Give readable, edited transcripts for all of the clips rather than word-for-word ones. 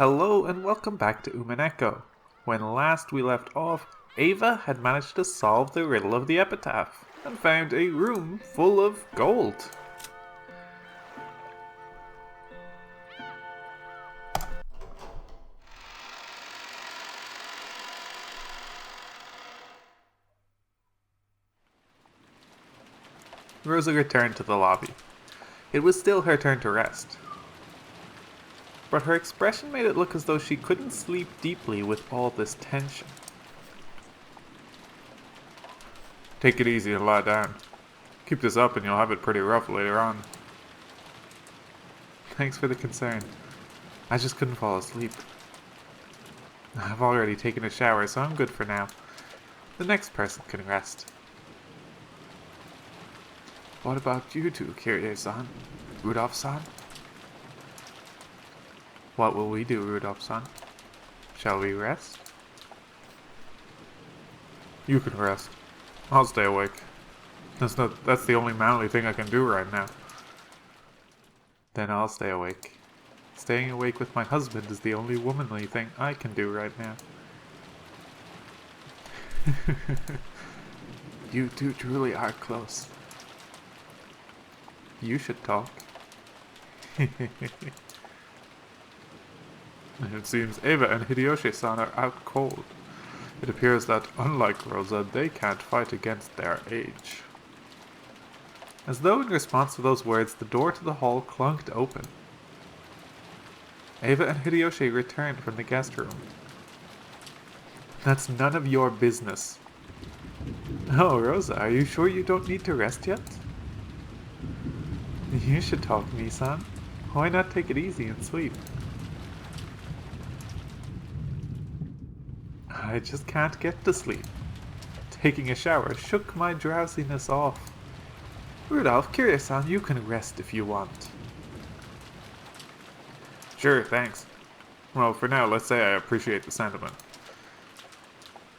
Hello and welcome back to Umineko. When last we left off, Eva had managed to solve the riddle of the epitaph and found a room full of gold. Rosa returned to the lobby. It was still her turn to rest, but her expression made it look as though she couldn't sleep deeply with all this tension. Take it easy and lie down. Keep this up and you'll have it pretty rough later on. Thanks for the concern. I just couldn't fall asleep. I've already taken a shower, so I'm good for now. The next person can rest. What about you two, Kyrie-san? Rudolph-san? What will we do, Rudolph-san? Shall we rest? You can rest. I'll stay awake. That's the only manly thing I can do right now. Then I'll stay awake. Staying awake with my husband is the only womanly thing I can do right now. You two truly are close. You should talk. It seems Eva and Hideyoshi-san are out cold. It appears that, unlike Rosa, they can't fight against their age. As though in response to those words, the door to the hall clunked open. Eva and Hideyoshi returned from the guest room. That's none of your business. Oh, Rosa, are you sure you don't need to rest yet? You should talk, Nissan. Why not take it easy and sleep? I just can't get to sleep. Taking a shower shook my drowsiness off. Rudolph, Kyrie-san, you can rest if you want. Sure, thanks. Well, for now, let's say I appreciate the sentiment.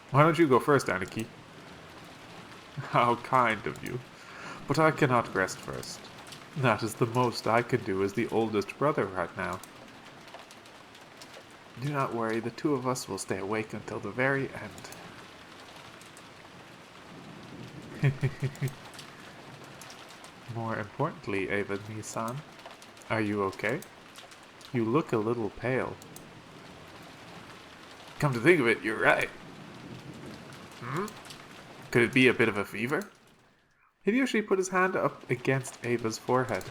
Why don't you go first, Aniki? How kind of you. But I cannot rest first. That is the most I can do as the oldest brother right now. Do not worry, the two of us will stay awake until the very end. More importantly, Eva-san, are you okay? You look a little pale. Come to think of it, you're right. Could it be a bit of a fever? Hideyoshi put his hand up against Eva's forehead.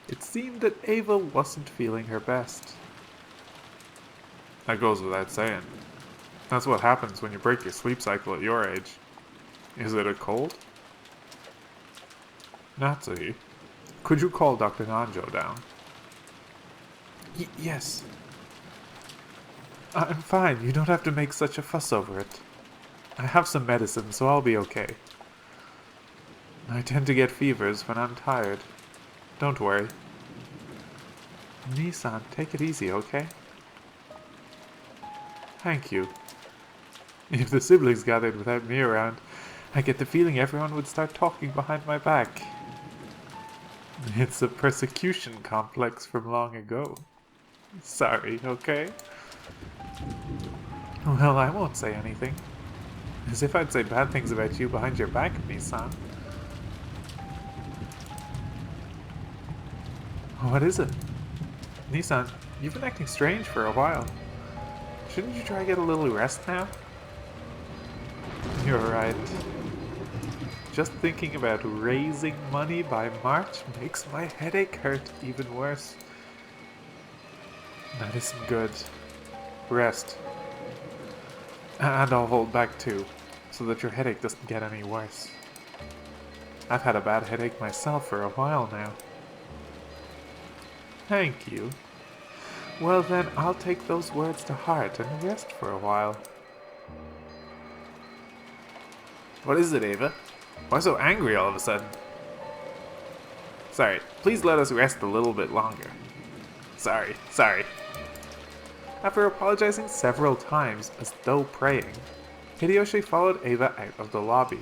It seemed that Eva wasn't feeling her best. That goes without saying. That's what happens when you break your sleep cycle at your age. Is it a cold? Natsuhi, could you call Dr. Nanjo down? Yes. I'm fine, you don't have to make such a fuss over it. I have some medicine, so I'll be okay. I tend to get fevers when I'm tired. Don't worry. Nissan, take it easy, okay? Thank you. If the siblings gathered without me around, I get the feeling everyone would start talking behind my back. It's a persecution complex from long ago. Sorry, okay? Well, I won't say anything. As if I'd say bad things about you behind your back, Nissan. What is it? Nissan, you've been acting strange for a while. Shouldn't you try to get a little rest now? You're right. Just thinking about raising money by March makes my headache hurt even worse. That isn't good. Rest. And I'll hold back too, so that your headache doesn't get any worse. I've had a bad headache myself for a while now. Thank you. Well then, I'll take those words to heart and rest for a while. What is it, Eva? Why so angry all of a sudden? Sorry, please let us rest a little bit longer. Sorry. After apologizing several times as though praying, Hideyoshi followed Eva out of the lobby.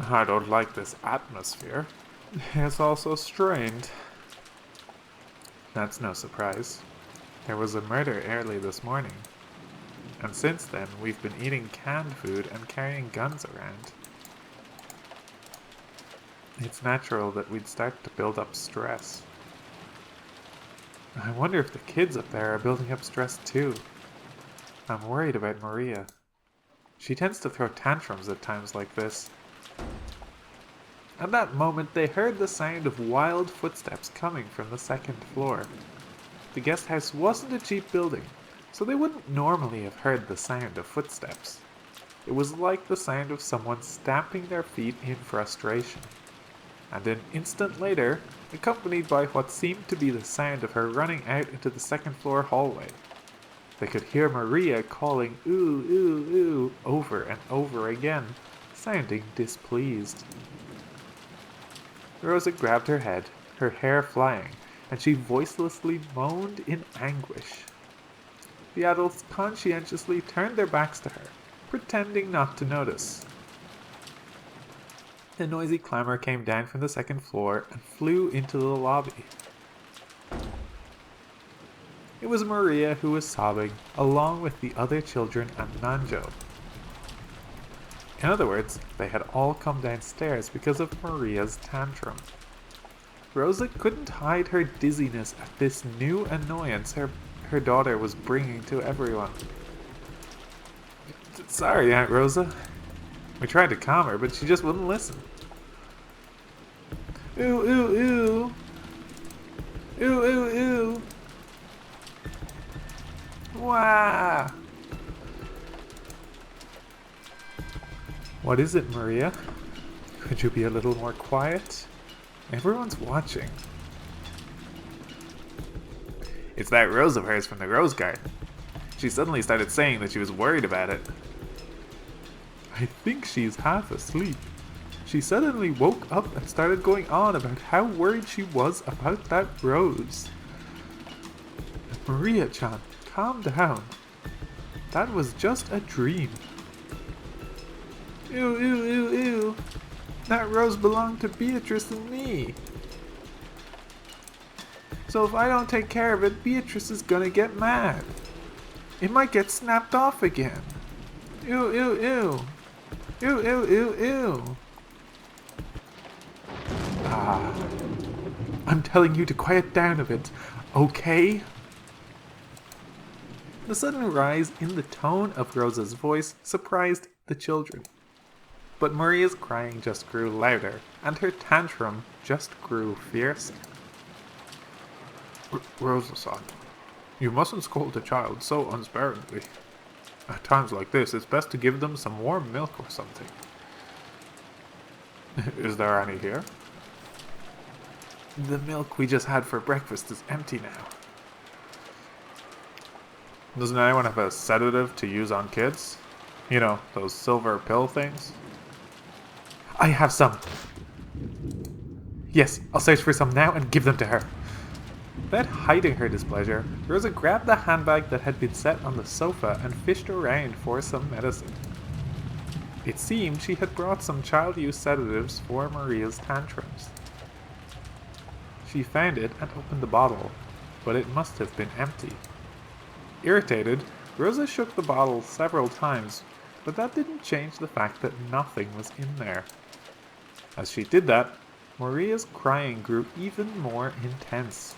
I don't like this atmosphere. It's all so strained. That's no surprise. There was a murder early this morning. And since then, we've been eating canned food and carrying guns around. It's natural that we'd start to build up stress. I wonder if the kids up there are building up stress too. I'm worried about Maria. She tends to throw tantrums at times like this. At that moment, they heard the sound of wild footsteps coming from the second floor. The guest house wasn't a cheap building, so they wouldn't normally have heard the sound of footsteps. It was like the sound of someone stamping their feet in frustration. And an instant later, accompanied by what seemed to be the sound of her running out into the second floor hallway. They could hear Maria calling "ooh, ooh, ooh" over and over again, sounding displeased. Rosa grabbed her head, her hair flying, and she voicelessly moaned in anguish. The adults conscientiously turned their backs to her, pretending not to notice. A noisy clamor came down from the second floor and flew into the lobby. It was Maria who was sobbing, along with the other children and Nanjo. In other words, they had all come downstairs because of Maria's tantrum. Rosa couldn't hide her dizziness at this new annoyance her daughter was bringing to everyone. Sorry, Aunt Rosa. We tried to calm her, but she just wouldn't listen. Ooh, ooh, ooh. Ooh, ooh, ooh. Wah! What is it, Maria? Could you be a little more quiet? Everyone's watching. It's that rose of hers from the rose garden. She suddenly started saying that she was worried about it. I think she's half asleep. She suddenly woke up and started going on about how worried she was about that rose. Maria-chan, calm down. That was just a dream. Ew, ew, ew, ew. That rose belonged to Beatrice and me. So if I don't take care of it, Beatrice is gonna get mad. It might get snapped off again. Ew, ew, ew. Ew, ew, ew, ew. Ah. I'm telling you to quiet down a bit, okay? The sudden rise in the tone of Rosa's voice surprised the children. But Maria's crying just grew louder, and her tantrum just grew fiercer. Rosa-san, you mustn't scold a child so unsparingly. At times like this, it's best to give them some warm milk or something. Is there any here? The milk we just had for breakfast is empty now. Doesn't anyone have a sedative to use on kids? You know, those silver pill things? I have some. Yes, I'll search for some now and give them to her. Without hiding her displeasure, Rosa grabbed the handbag that had been set on the sofa and fished around for some medicine. It seemed she had brought some child-use sedatives for Maria's tantrums. She found it and opened the bottle, but it must have been empty. Irritated, Rosa shook the bottle several times, but that didn't change the fact that nothing was in there. As she did that, Maria's crying grew even more intense.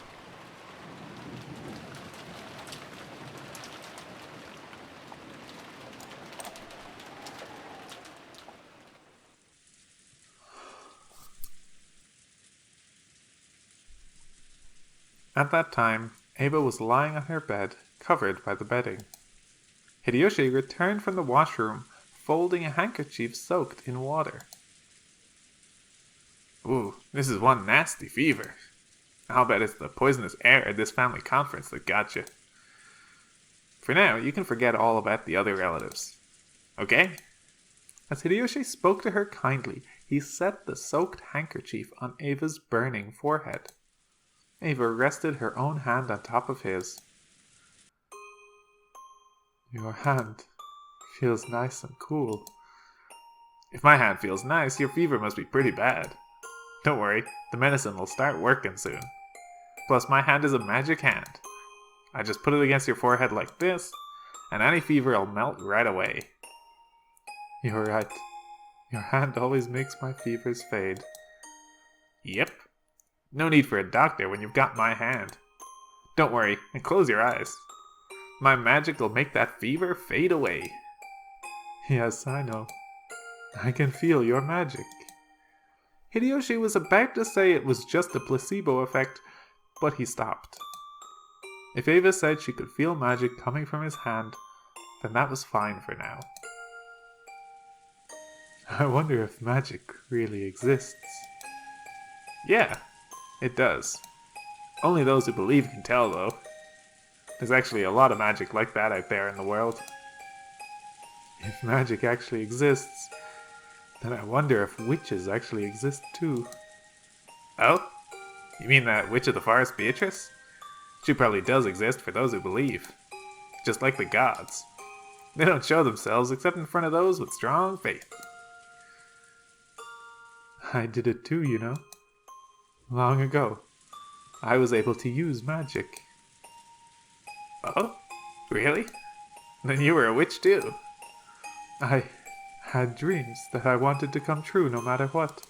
At that time, Eva was lying on her bed, covered by the bedding. Hideyoshi returned from the washroom, folding a handkerchief soaked in water. Ooh, this is one nasty fever. I'll bet it's the poisonous air at this family conference that got you. For now, you can forget all about the other relatives. Okay? As Hideyoshi spoke to her kindly, he set the soaked handkerchief on Eva's burning forehead. Eva rested her own hand on top of his. Your hand feels nice and cool. If my hand feels nice, your fever must be pretty bad. Don't worry, the medicine will start working soon. Plus, my hand is a magic hand. I just put it against your forehead like this, and any fever will melt right away. You're right. Your hand always makes my fevers fade. Yep. No need for a doctor when you've got my hand. Don't worry, and close your eyes. My magic will make that fever fade away. Yes, I know. I can feel your magic. Hideyoshi was about to say it was just a placebo effect, but he stopped. If Eva said she could feel magic coming from his hand, then that was fine for now. I wonder if magic really exists. Yeah, it does. Only those who believe can tell, though. There's actually a lot of magic like that out there in the world. If magic actually exists, then I wonder if witches actually exist too. Oh? You mean that witch of the forest, Beatrice? She probably does exist for those who believe. Just like the gods. They don't show themselves except in front of those with strong faith. I did it too, you know. Long ago, I was able to use magic. Oh? Really? Then you were a witch too. I had dreams that I wanted to come true no matter what.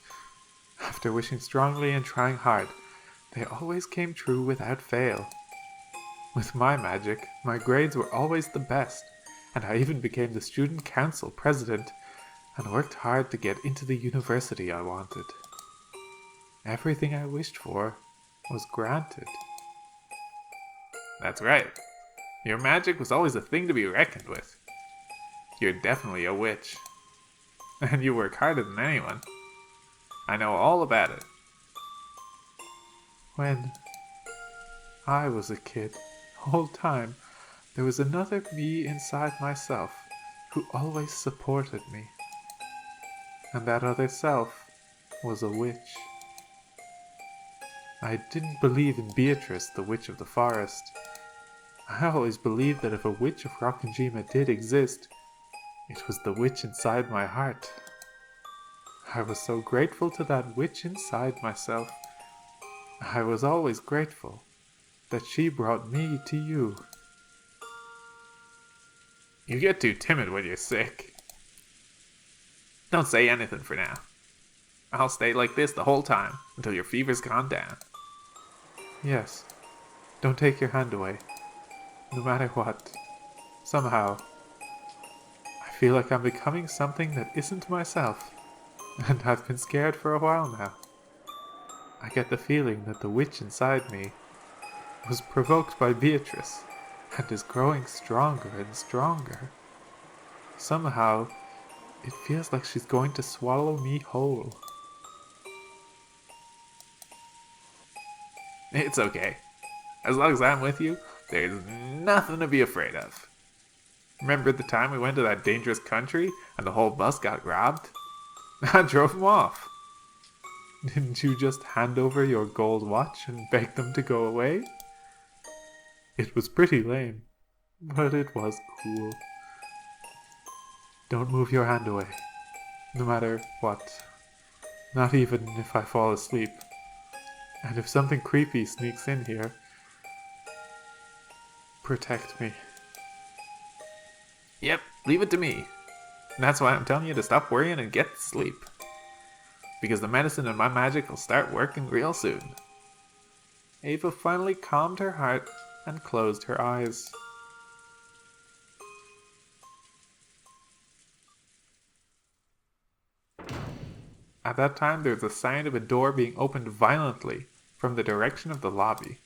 After wishing strongly and trying hard, they always came true without fail. With my magic, my grades were always the best, and I even became the student council president and worked hard to get into the university I wanted. Everything I wished for was granted. That's right. Your magic was always a thing to be reckoned with. You're definitely a witch. And you work harder than anyone. I know all about it. When I was a kid, the whole time, there was another me inside myself who always supported me. And that other self was a witch. I didn't believe in Beatrice, the witch of the forest. I always believed that if a witch of Rokkenjima did exist, it was the witch inside my heart. I was so grateful to that witch inside myself. I was always grateful that she brought me to you. You get too timid when you're sick. Don't say anything for now. I'll stay like this the whole time until your fever's gone down. Yes. Don't take your hand away. No matter what. Somehow, I feel like I'm becoming something that isn't myself. And I've been scared for a while now. I get the feeling that the witch inside me was provoked by Beatrice and is growing stronger and stronger. Somehow, it feels like she's going to swallow me whole. It's okay. As long as I'm with you, there's nothing to be afraid of. Remember the time we went to that dangerous country and the whole bus got robbed? I drove them off. Didn't you just hand over your gold watch and beg them to go away? It was pretty lame, but it was cool. Don't move your hand away, no matter what. Not even if I fall asleep. And if something creepy sneaks in here, protect me. Yep, leave it to me. And that's why I'm telling you to stop worrying and get to sleep. Because the medicine and my magic will start working real soon. Eva finally calmed her heart and closed her eyes. At that time, there was a sound of a door being opened violently from the direction of the lobby.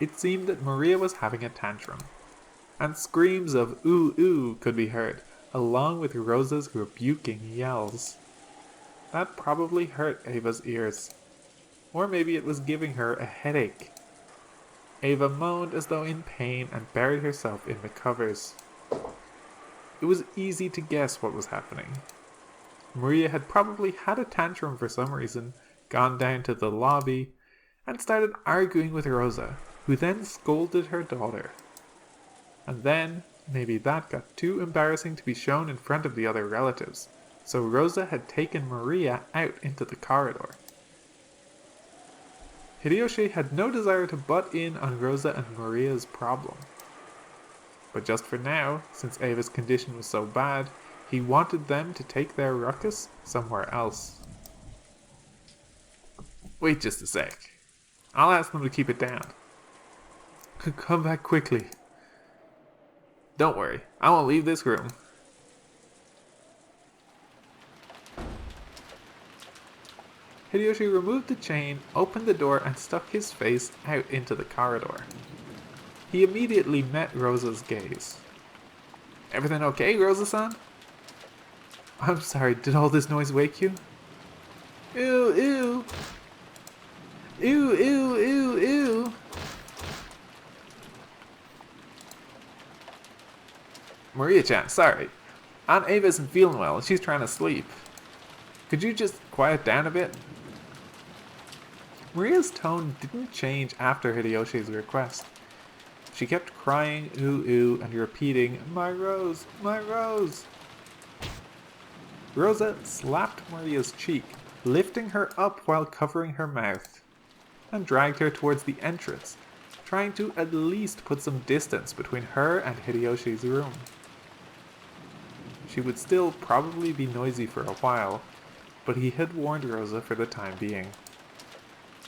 It seemed that Maria was having a tantrum, and screams of "ooh ooh" could be heard, along with Rosa's rebuking yells. That probably hurt Ava's ears, or maybe it was giving her a headache. Ava moaned as though in pain and buried herself in the covers. It was easy to guess what was happening. Maria had probably had a tantrum for some reason, gone down to the lobby, and started arguing with Rosa, who then scolded her daughter. And then, maybe that got too embarrassing to be shown in front of the other relatives, So Rosa had taken Maria out into the corridor. Hideyoshi had no desire to butt in on Rosa and Maria's problem. But just for now, since Eva's condition was so bad, he wanted them to take their ruckus somewhere else. Wait just a sec. I'll ask them to keep it down. Come back quickly. Don't worry, I won't leave this room. Hideyoshi removed the chain, opened the door, and stuck his face out into the corridor. He immediately met Rosa's gaze. Everything okay, Rosa-san? I'm sorry, did all this noise wake you? Ew, ew. Ew, ew, ew, ew. Maria-chan, sorry. Aunt Eva isn't feeling well and she's trying to sleep. Could you just quiet down a bit? Maria's tone didn't change after Hideyoshi's request. She kept crying ooh ooh and repeating, my rose, my rose. Rosa slapped Maria's cheek, lifting her up while covering her mouth, and dragged her towards the entrance, trying to at least put some distance between her and Hideyoshi's room. She would still probably be noisy for a while, but he had warned Rosa for the time being.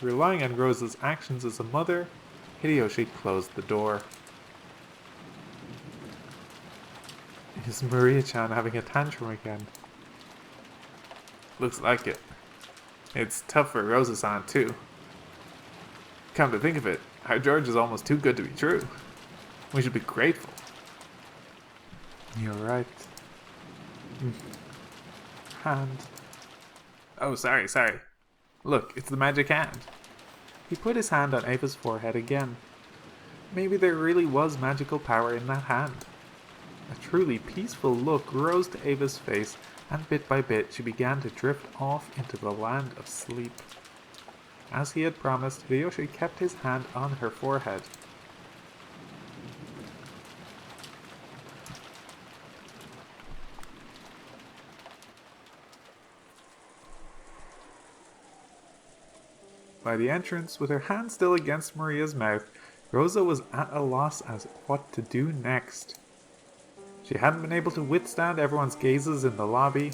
Relying on Rosa's actions as a mother, Hideyoshi closed the door. Is Maria-chan having a tantrum again? Looks like it. It's tough for Rosa-san too. Come to think of it, our George is almost too good to be true. We should be grateful. You're right. Hand. Oh, sorry. Look, it's the magic hand. He put his hand on Eva's forehead again. Maybe there really was magical power in that hand. A truly peaceful look rose to Eva's face, and bit by bit she began to drift off into the land of sleep. As he had promised, Hideyoshi kept his hand on her forehead. By the entrance, with her hand still against Maria's mouth, Rosa was at a loss as what to do next. She hadn't been able to withstand everyone's gazes in the lobby,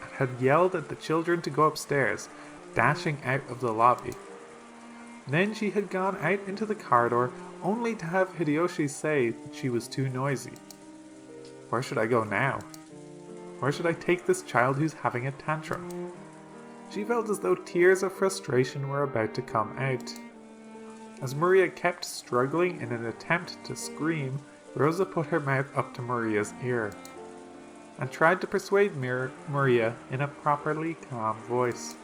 and had yelled at the children to go upstairs, dashing out of the lobby. Then she had gone out into the corridor, only to have Hideyoshi say that she was too noisy. Where should I go now? Where should I take this child who's having a tantrum? She felt as though tears of frustration were about to come out. As Maria kept struggling in an attempt to scream, Rosa put her mouth up to Maria's ear, and tried to persuade Maria in a properly calm voice.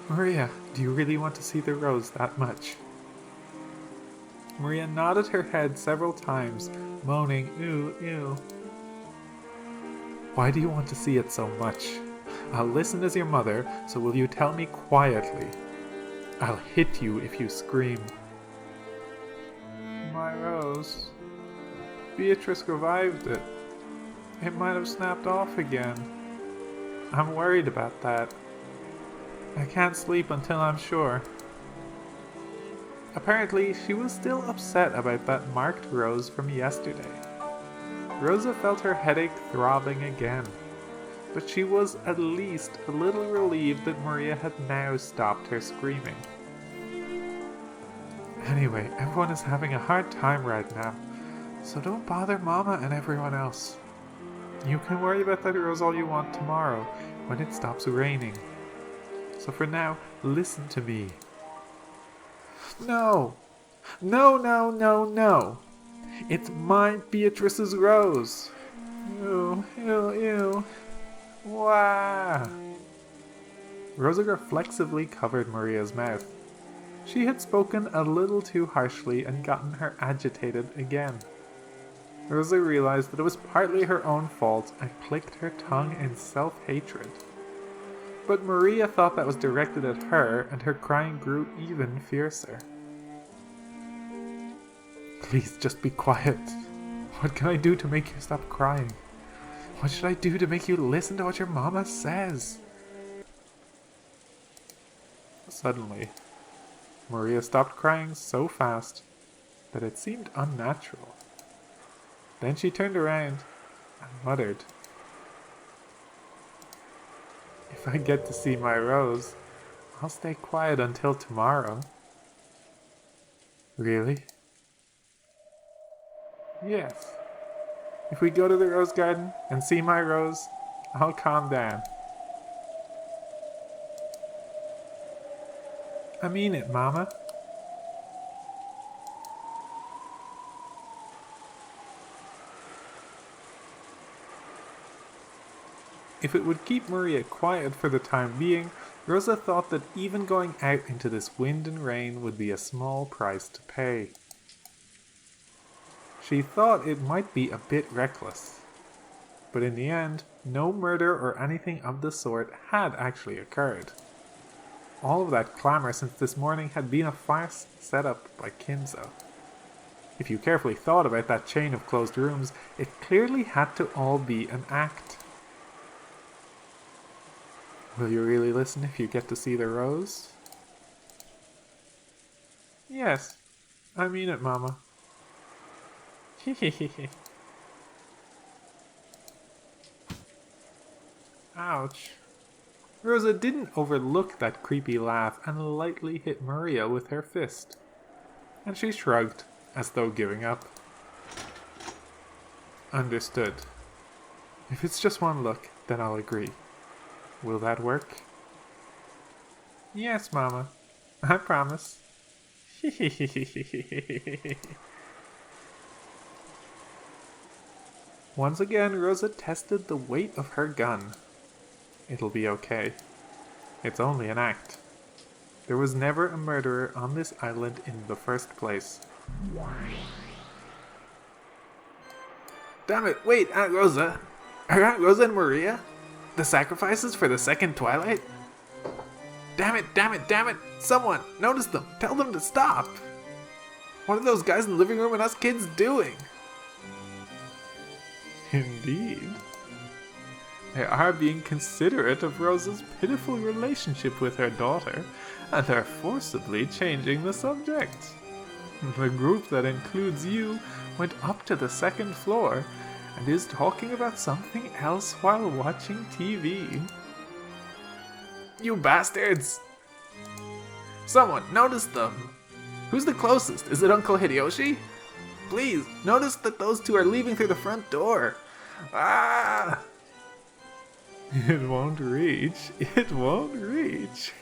Maria, do you really want to see the rose that much? Maria nodded her head several times, moaning, ew, ew. Why do you want to see it so much? I'll listen as your mother, so will you tell me quietly? I'll hit you if you scream. My rose. Beatrice revived it. It might have snapped off again. I'm worried about that. I can't sleep until I'm sure. Apparently, she was still upset about that marked rose from yesterday. Rosa felt her headache throbbing again, but she was at least a little relieved that Maria had now stopped her screaming. Anyway, everyone is having a hard time right now, so don't bother Mama and everyone else. You can worry about that rose all you want tomorrow, when it stops raining. So for now, listen to me. No! No! It's my Beatrice's rose! Ew, ew, ew. Wah! Rosa reflexively covered Maria's mouth. She had spoken a little too harshly and gotten her agitated again. Rosa realized that it was partly her own fault and clicked her tongue in self-hatred. But Maria thought that was directed at her, and her crying grew even fiercer. Please, just be quiet. What can I do to make you stop crying? What should I do to make you listen to what your mama says? Suddenly, Maria stopped crying so fast that it seemed unnatural. Then she turned around and muttered, "If I get to see my Rose, I'll stay quiet until tomorrow." Really? Yes. If we go to the rose garden and see my Rose, I'll calm down. I mean it, Mama. If it would keep Maria quiet for the time being, Rosa thought that even going out into this wind and rain would be a small price to pay. She thought it might be a bit reckless, but in the end, no murder or anything of the sort had actually occurred. All of that clamor since this morning had been a farce set up by Kinzo. If you carefully thought about that chain of closed rooms, it clearly had to all be an act. Will you really listen if you get to see the Rose? Yes, I mean it, Mama. Ouch. Rosa didn't overlook that creepy laugh and lightly hit Maria with her fist. And she shrugged, as though giving up. Understood. If it's just one look, then I'll agree. Will that work? Yes, Mama. I promise. Once again, Rosa tested the weight of her gun. It'll be okay. It's only an act. There was never a murderer on this island in the first place. Damn it, wait, Aunt Rosa. Are Aunt Rosa and Maria the sacrifices for the second twilight? Damn it, damn it, damn it! Someone, notice them! Tell them to stop! What are those guys in the living room and us kids doing? Indeed. They are being considerate of Rosa's pitiful relationship with her daughter, and are forcibly changing the subject. The group that includes you went up to the second floor and is talking about something else while watching TV. You bastards! Someone, notice them! Who's the closest? Is it Uncle Hideyoshi? Please, notice that those two are leaving through the front door. Ah! It won't reach. It won't reach.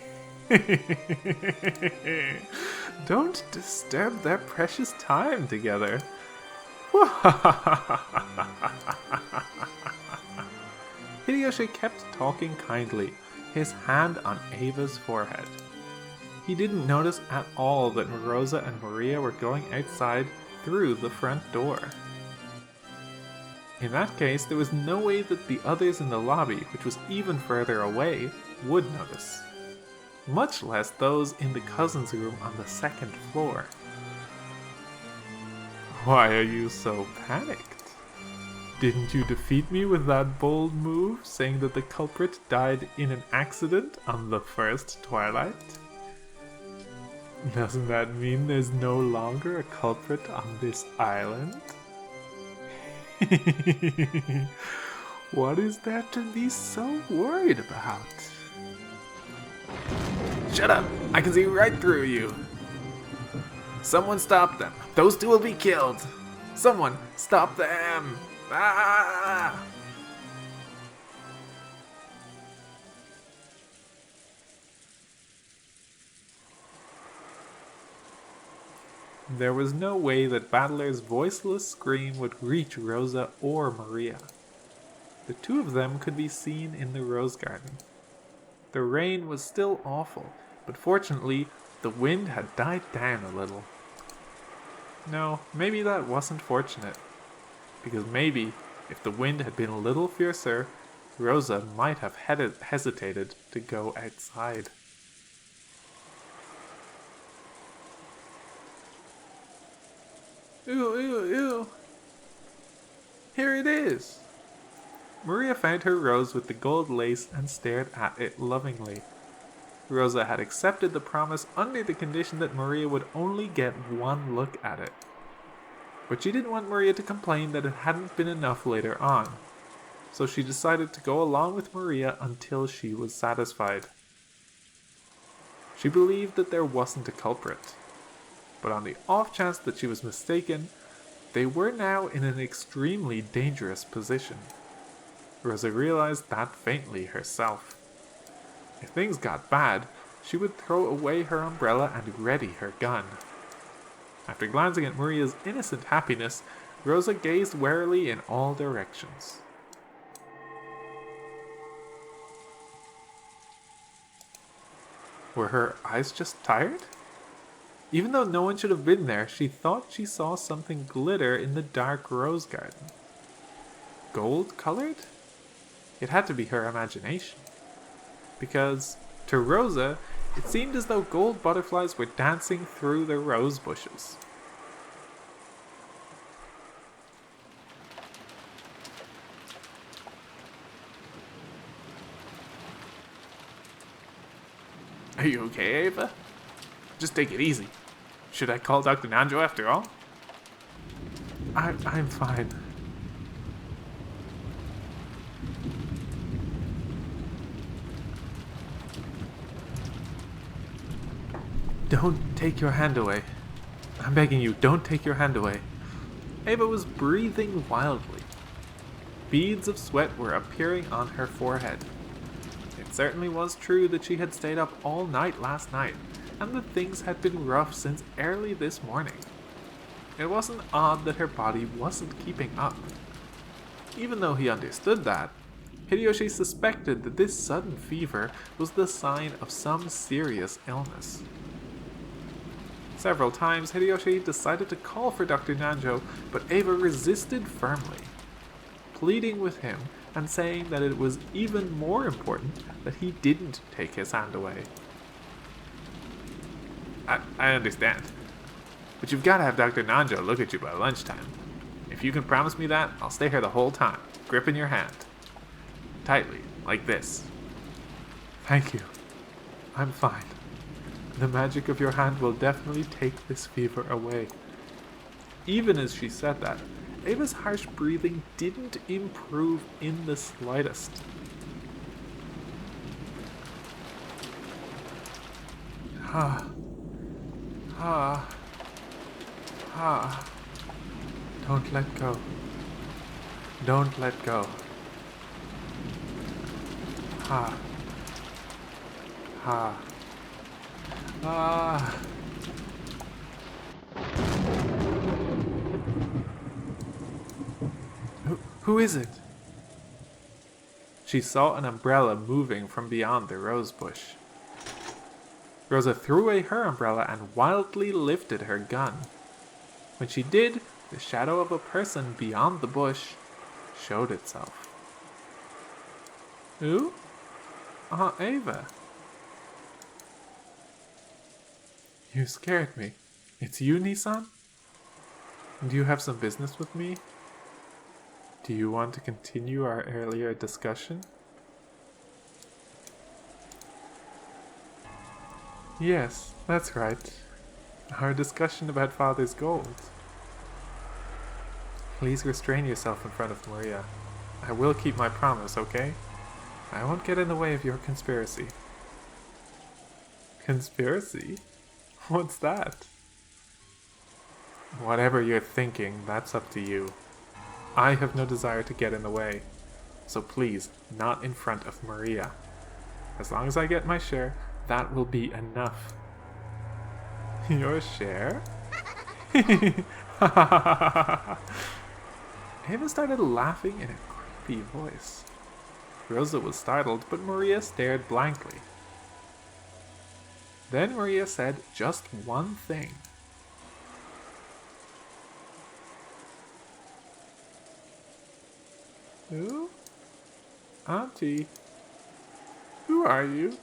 Don't disturb their precious time together. Hideyoshi kept talking kindly, his hand on Eva's forehead. He didn't notice at all that Rosa and Maria were going outside through the front door. In that case, there was no way that the others in the lobby, which was even further away, would notice. Much less those in the cousins' room on the second floor. Why are you so panicked? Didn't you defeat me with that bold move, saying that the culprit died in an accident on the first twilight? Doesn't that mean there's no longer a culprit on this island? What is there to be so worried about? Shut up! I can see right through you! Someone stop them! Those two will be killed! Someone stop them! Ah! There was no way that Battler's voiceless scream would reach Rosa or Maria. The two of them could be seen in the rose garden. The rain was still awful, but fortunately, the wind had died down a little. No, maybe that wasn't fortunate, because maybe, if the wind had been a little fiercer, Rosa might have hesitated to go outside. Ew, ew, ew. Here it is. Maria found her rose with the gold lace and stared at it lovingly. Rosa had accepted the promise under the condition that Maria would only get one look at it. But she didn't want Maria to complain that it hadn't been enough later on, so she decided to go along with Maria until she was satisfied. She believed that there wasn't a culprit, but on the off chance that she was mistaken, they were now in an extremely dangerous position. Rosa realized that faintly herself. If things got bad, she would throw away her umbrella and ready her gun. After glancing at Maria's innocent happiness, Rosa gazed warily in all directions. Were her eyes just tired? Even though no one should have been there, she thought she saw something glitter in the dark rose garden. Gold-colored? It had to be her imagination. Because, to Rosa, it seemed as though gold butterflies were dancing through the rose bushes. Are you okay, Eva? Just take it easy. Should I call Dr. Nanjo after all? I'm fine. Don't take your hand away. I'm begging you, don't take your hand away. Eva was breathing wildly. Beads of sweat were appearing on her forehead. It certainly was true that she had stayed up all night last night, and that things had been rough since early this morning. It wasn't odd that her body wasn't keeping up. Even though he understood that, Hideyoshi suspected that this sudden fever was the sign of some serious illness. Several times, Hideyoshi decided to call for Dr. Nanjo, but Eva resisted firmly, pleading with him and saying that it was even more important that he didn't take his hand away. I understand, but you've got to have Dr. Nanjo look at you by lunchtime. If you can promise me that, I'll stay here the whole time, gripping your hand. Tightly, like this. Thank you. I'm fine. The magic of your hand will definitely take this fever away. Even as she said that, Eva's harsh breathing didn't improve in the slightest. Don't let go. Don't let go. Who is it? She saw an umbrella moving from beyond the rose bush. Rosa threw away her umbrella and wildly lifted her gun. When she did, the shadow of a person beyond the bush showed itself. Who? Eva. You scared me. It's you, Nissan? Do you have some business with me? Do you want to continue our earlier discussion? Yes, that's right. Our discussion about Father's gold. Please restrain yourself in front of Maria. I will keep my promise, okay? I won't get in the way of your conspiracy. Conspiracy? What's that? Whatever you're thinking, that's up to you. I have no desire to get in the way, so please, not in front of Maria. As long as I get my share, that will be enough. Your share? Eva started laughing in a creepy voice. Rosa was startled, but Maria stared blankly. Then Maria said just one thing. Who? Auntie, who are you?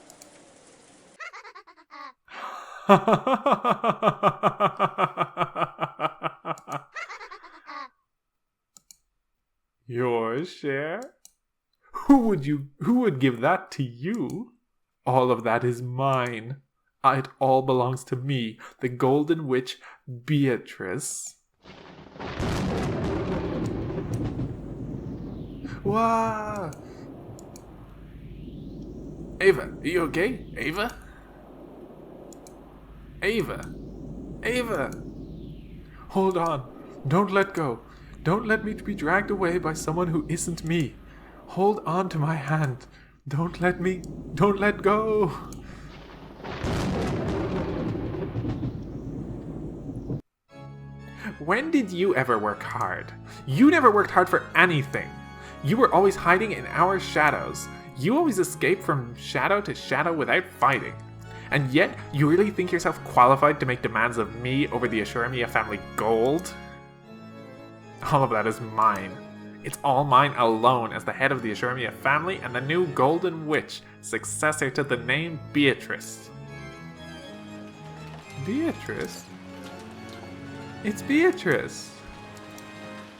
Your share? Who would give that to you? All of that is mine. It all belongs to me, the Golden Witch Beatrice. Wah! Eva, are you okay? Eva? Eva! Eva! Hold on. Don't let go. Don't let me be dragged away by someone who isn't me. Hold on to my hand. Don't let go. When did you ever work hard? You never worked hard for anything. You were always hiding in our shadows. You always escaped from shadow to shadow without fighting. And yet, you really think yourself qualified to make demands of me over the Higurashi family gold? All of that is mine. It's all mine alone as the head of the Higurashi family and the new Golden Witch, successor to the name Beatrice. Beatrice? It's Beatrice!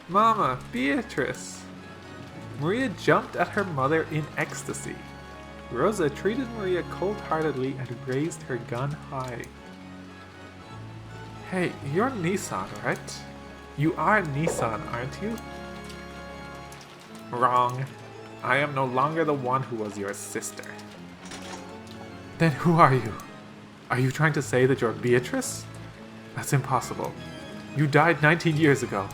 Mama, Beatrice! Maria jumped at her mother in ecstasy. Rosa treated Maria cold-heartedly and raised her gun high. Hey, you're Nissan, right? You are Nissan, aren't you? Wrong. I am no longer the one who was your sister. Then who are you? Are you trying to say that you're Beatrice? That's impossible. You died 19 years ago.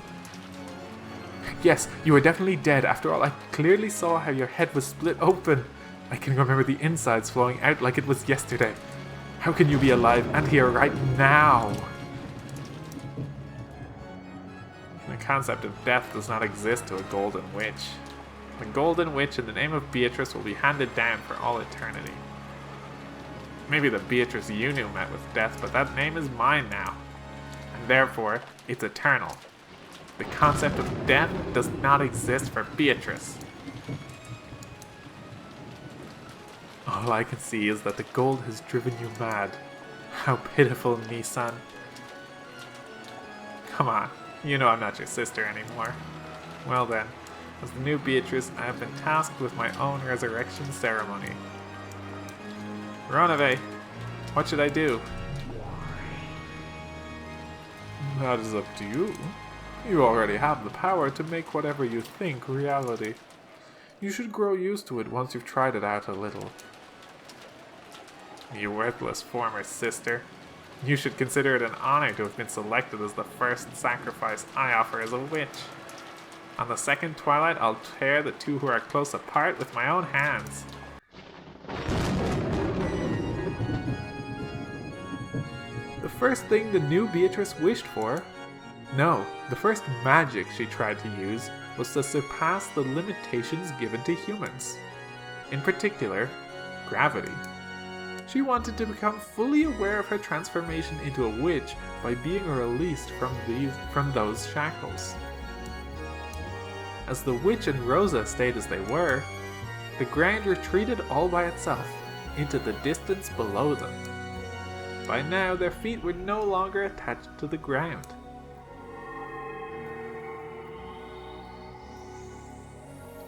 Yes, you are definitely dead. After all, I clearly saw how your head was split open. I can remember the insides flowing out like it was yesterday. How can you be alive and here right now? The concept of death does not exist to a Golden Witch. The Golden Witch in the name of Beatrice will be handed down for all eternity. Maybe the Beatrice you knew met with death, but that name is mine now. And therefore, it's eternal. The concept of death does not exist for Beatrice. All I can see is that the gold has driven you mad. How pitiful, Nissan. Come on, you know I'm not your sister anymore. Well then, as the new Beatrice, I have been tasked with my own resurrection ceremony. Ronave, what should I do? That is up to you. You already have the power to make whatever you think reality. You should grow used to it once you've tried it out a little. You worthless former sister. You should consider it an honor to have been selected as the first sacrifice I offer as a witch. On the second twilight, I'll tear the two who are close apart with my own hands. The first thing the new Beatrice wished for? No, the first magic she tried to use was to surpass the limitations given to humans. In particular, gravity. She wanted to become fully aware of her transformation into a witch by being released from those shackles. As the witch and Rosa stayed as they were, the ground retreated all by itself into the distance below them. By now, their feet were no longer attached to the ground.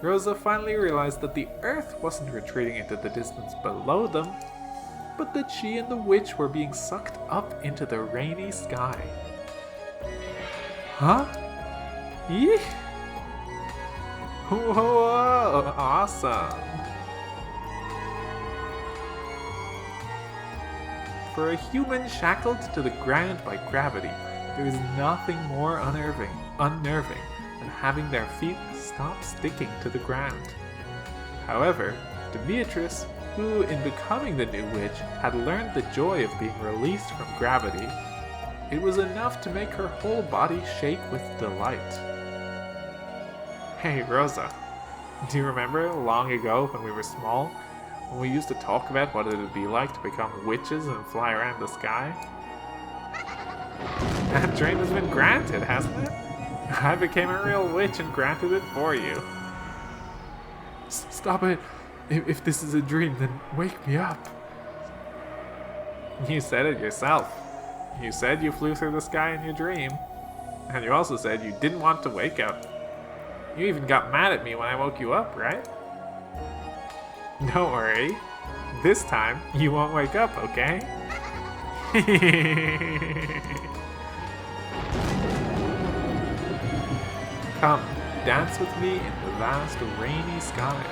Rosa finally realized that the earth wasn't retreating into the distance below them, but that she and the witch were being sucked up into the rainy sky. Huh? Yeeh! Whoa, awesome! For a human shackled to the ground by gravity, there is nothing more unnerving than having their feet stop sticking to the ground. However, to Beatrice, who in becoming the new witch had learned the joy of being released from gravity, it was enough to make her whole body shake with delight. Hey Rosa, do you remember long ago when we were small, when we used to talk about what it would be like to become witches and fly around the sky? That dream has been granted, hasn't it? I became a real witch and granted it for you. Stop it. If this is a dream, then wake me up. You said it yourself. You said you flew through the sky in your dream. And you also said you didn't want to wake up. You even got mad at me when I woke you up, right? Don't worry. This time, you won't wake up, okay? Come, dance with me in the vast rainy sky.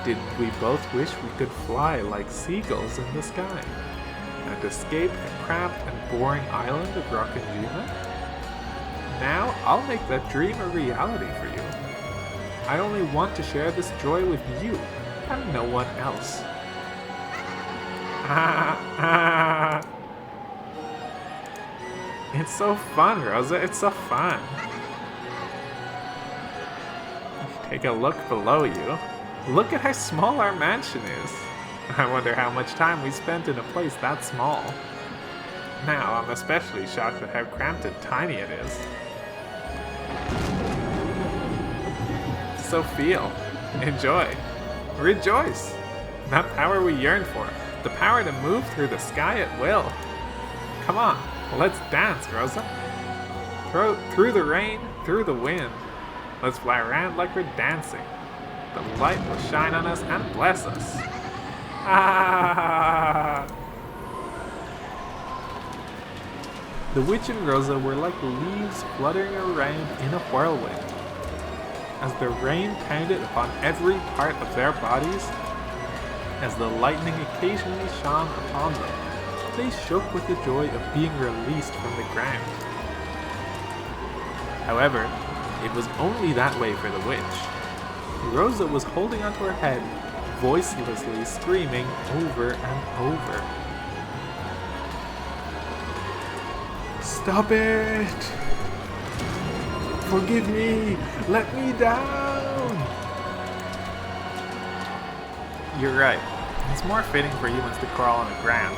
Didn't we both wish we could fly like seagulls in the sky? And escape the cramped and boring island of Rockanjima? Now I'll make that dream a reality for you. I only want to share this joy with you and no one else. It's so fun, Rosa, it's so fun. Take a look below you. Look at how small our mansion is. I wonder how much time we spent in a place that small. Now I'm especially shocked at how cramped and tiny it is. So feel, enjoy, rejoice. That power we yearn for, the power to move through the sky at will. Come on, let's dance, Rosa. Through the rain, through the wind. Let's fly around like we're dancing. The light will shine on us and bless us. Ah! The witch and Rosa were like leaves fluttering around in a whirlwind. As the rain pounded upon every part of their bodies, as the lightning occasionally shone upon them, they shook with the joy of being released from the ground. However, it was only that way for the witch. Rosa was holding onto her head, voicelessly screaming over and over. Stop it! Forgive me! Let me down! You're right. It's more fitting for humans to crawl on the ground.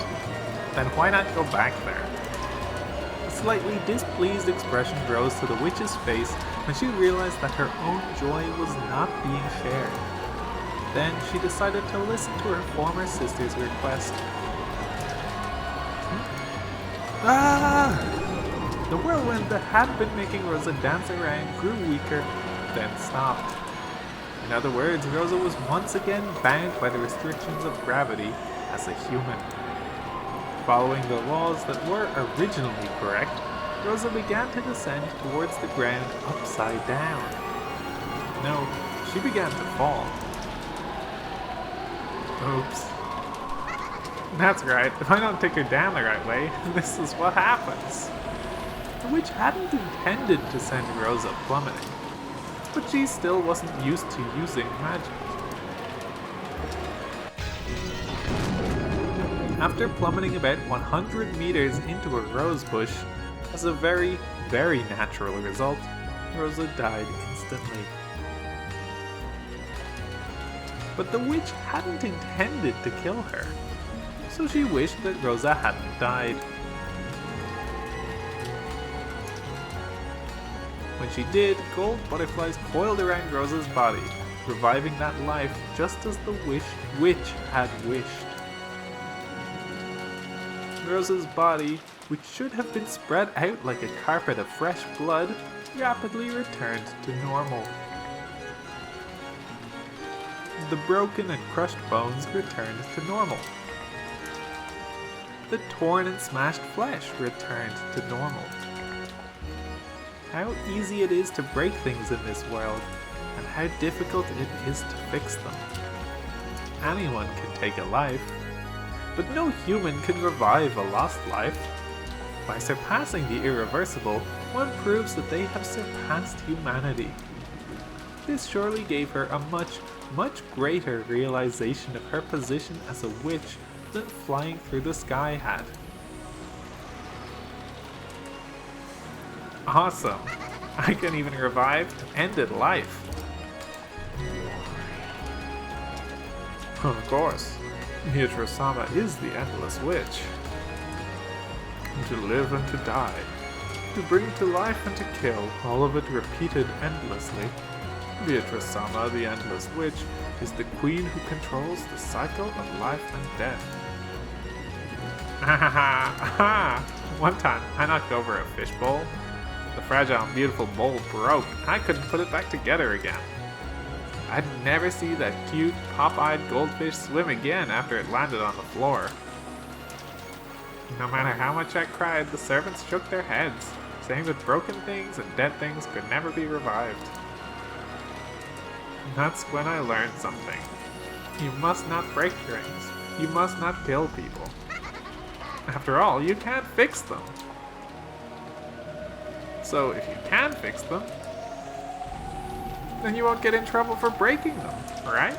Then why not go back there? A slightly displeased expression rose to the witch's face when she realized that her own joy was not being shared. Then she decided to listen to her former sister's request. Ah! The whirlwind that had been making Rosa dance around grew weaker, then stopped. In other words, Rosa was once again bound by the restrictions of gravity as a human. Following the laws that were originally correct, Rosa began to descend towards the ground upside down. No, she began to fall. Oops. That's right, if I don't take her down the right way, this is what happens. The witch hadn't intended to send Rosa plummeting, but she still wasn't used to using magic. After plummeting about 100 meters into a rose bush, as a very, very natural result, Rosa died instantly. But the witch hadn't intended to kill her, so she wished that Rosa hadn't died. When she did, gold butterflies coiled around Rosa's body, reviving that life just as the witch had wished. Rosa's body, which should have been spread out like a carpet of fresh blood, rapidly returned to normal. The broken and crushed bones returned to normal. The torn and smashed flesh returned to normal. How easy it is to break things in this world, and how difficult it is to fix them. Anyone can take a life, but no human can revive a lost life. By surpassing the irreversible, one proves that they have surpassed humanity. This surely gave her a much, much greater realization of her position as a witch than flying through the sky had. Awesome! I can even revive ended life. Of course, Higurashi is the endless witch. To live and to die, to bring to life and to kill, all of it repeated endlessly. Higurashi, the endless witch, is the queen who controls the cycle of life and death. One time, I knocked over a fishbowl. The fragile and beautiful bowl broke, and I couldn't put it back together again. I'd never see that cute, pop-eyed goldfish swim again after it landed on the floor. No matter how much I cried, the servants shook their heads, saying that broken things and dead things could never be revived. And that's when I learned something. You must not break things. You must not kill people. After all, you can't fix them. So if you can fix them, then you won't get in trouble for breaking them, right?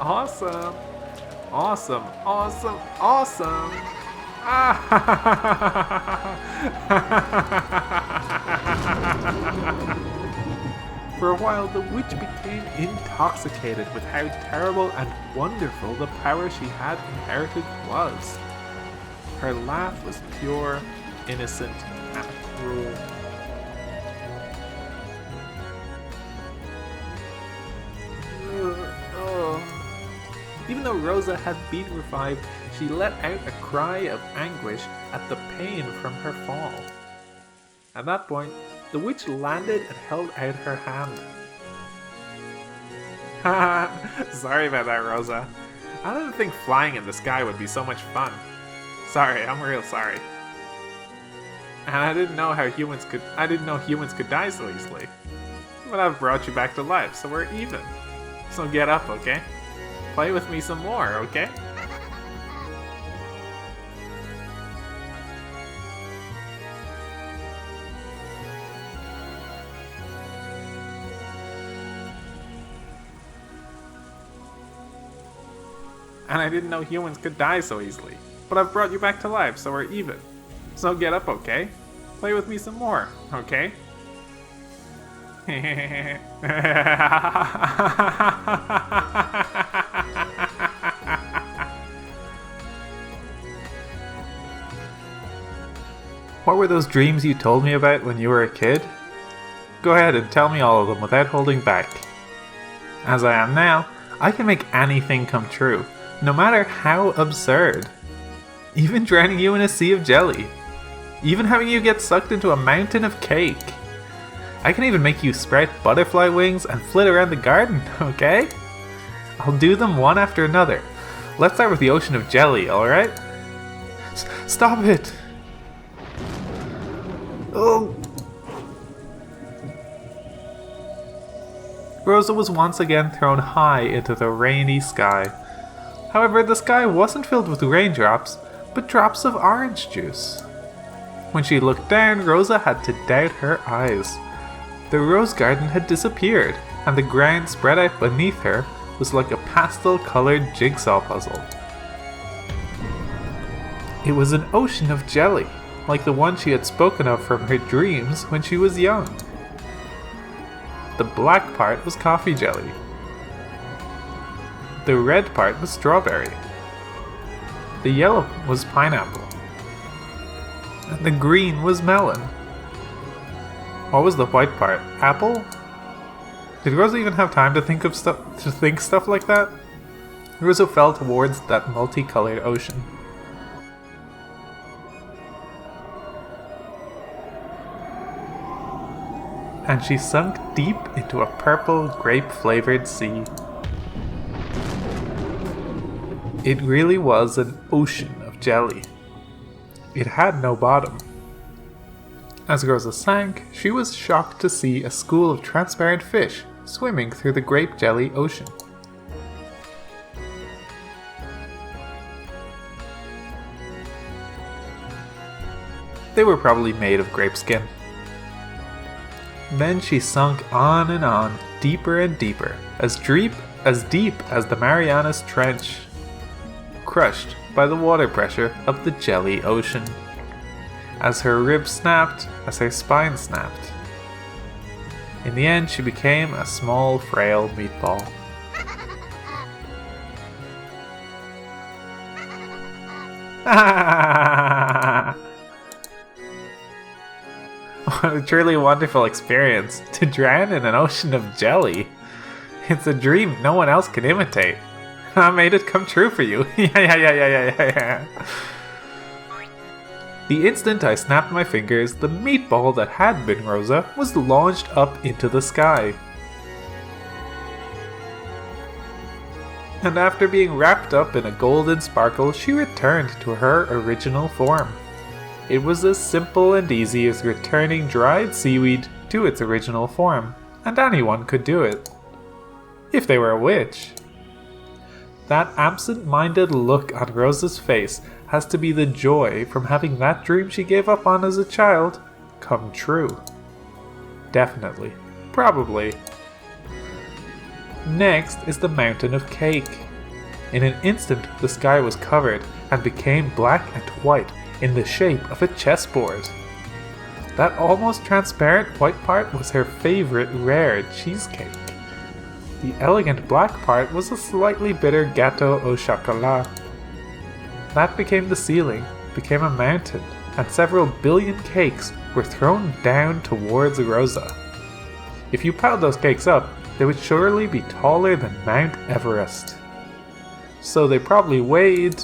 Awesome. Awesome, awesome, awesome! For a while, the witch became intoxicated with how terrible and wonderful the power she had inherited was. Her laugh was pure, innocent, and cruel. Even though Rosa had been revived, she let out a cry of anguish at the pain from her fall. At that point, the witch landed and held out her hand. Haha, sorry about that, Rosa. I didn't think flying in the sky would be so much fun. Sorry, I'm real sorry. And I didn't know humans could die so easily. But I've brought you back to life, so we're even. So get up, okay? Play with me some more, okay? And I didn't know humans could die so easily. But I've brought you back to life, so we're even. So get up, okay? Play with me some more, okay? What were those dreams you told me about when you were a kid? Go ahead and tell me all of them without holding back. As I am now, I can make anything come true, no matter how absurd. Even drowning you in a sea of jelly. Even having you get sucked into a mountain of cake. I can even make you sprout butterfly wings and flit around the garden, okay? I'll do them one after another. Let's start with the ocean of jelly, alright? Stop it! Oh! Rosa was once again thrown high into the rainy sky. However, the sky wasn't filled with raindrops, but drops of orange juice. When she looked down, Rosa had to doubt her eyes. The rose garden had disappeared, and the ground spread out beneath her was like a pastel-colored jigsaw puzzle. It was an ocean of jelly, like the one she had spoken of from her dreams when she was young. The black part was coffee jelly. The red part was strawberry. The yellow was pineapple. And the green was melon. What was the white part? Apple? Did Rosa even have time to think stuff like that? Rosa fell towards that multicolored ocean. And she sunk deep into a purple grape-flavored sea. It really was an ocean of jelly. It had no bottom. As Rosa sank, she was shocked to see a school of transparent fish swimming through the grape jelly ocean. They were probably made of grape skin. Then she sunk on and on, deeper and deeper, as deep as the Marianas Trench, crushed by the water pressure of the jelly ocean. As her ribs snapped, as her spine snapped. In the end, she became a small, frail meatball. What a truly wonderful experience, to drown in an ocean of jelly. It's a dream no one else can imitate. I made it come true for you. Yeah. The instant I snapped my fingers, the meatball that had been Rosa was launched up into the sky. and after being wrapped up in a golden sparkle, she returned to her original form. It was as simple and easy as returning dried seaweed to its original form, and anyone could do it. If they were a witch. That absent-minded look on Rosa's face has to be the joy from having that dream she gave up on as a child come true. Definitely. Probably. Next is the mountain of cake. In an instant, the sky was covered and became black and white in the shape of a chessboard. That almost transparent white part was her favorite rare cheesecake. The elegant black part was a slightly bitter gâteau au chocolat. That became the ceiling, became a mountain, and several billion cakes were thrown down towards Rosa. If you piled those cakes up, they would surely be taller than Mount Everest. So they probably weighed...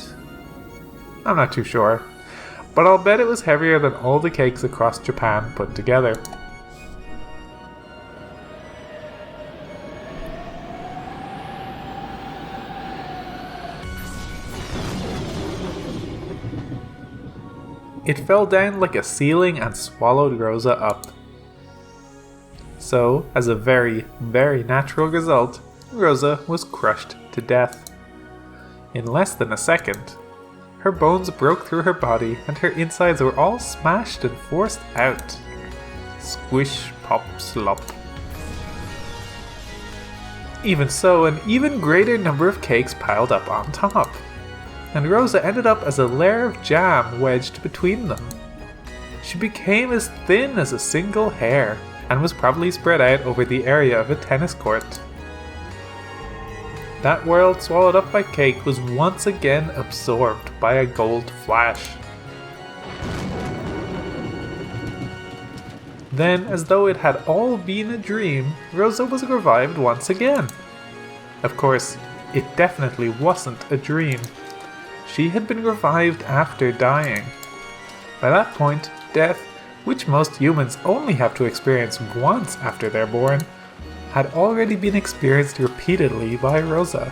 I'm not too sure, but I'll bet it was heavier than all the cakes across Japan put together. It fell down like a ceiling and swallowed Rosa up. So, as a very, very natural result, Rosa was crushed to death. In less than a second, her bones broke through her body and her insides were all smashed and forced out. Squish, pop, slop. Even so, an even greater number of cakes piled up on top, and Rosa ended up as a layer of jam wedged between them. She became as thin as a single hair, and was probably spread out over the area of a tennis court. That world swallowed up by cake was once again absorbed by a gold flash. Then, as though it had all been a dream, Rosa was revived once again. Of course, it definitely wasn't a dream. She had been revived after dying. By that point, death, which most humans only have to experience once after they're born, had already been experienced repeatedly by Rosa.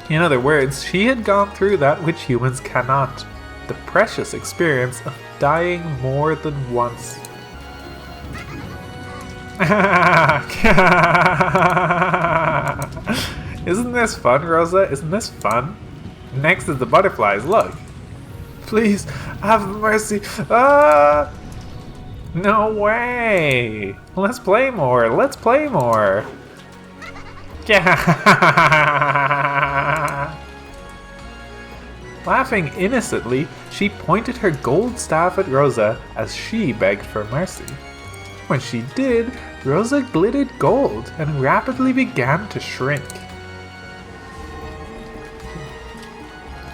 In other words, she had gone through that which humans cannot, the precious experience of dying more than once. Isn't this fun, Rosa? Isn't this fun? Next is the butterflies, look. Please, have mercy. Ah! No way! Let's play more, let's play more! Laughing innocently, she pointed her gold staff at Rosa as she begged for mercy. When she did, Rosa glittered gold and rapidly began to shrink.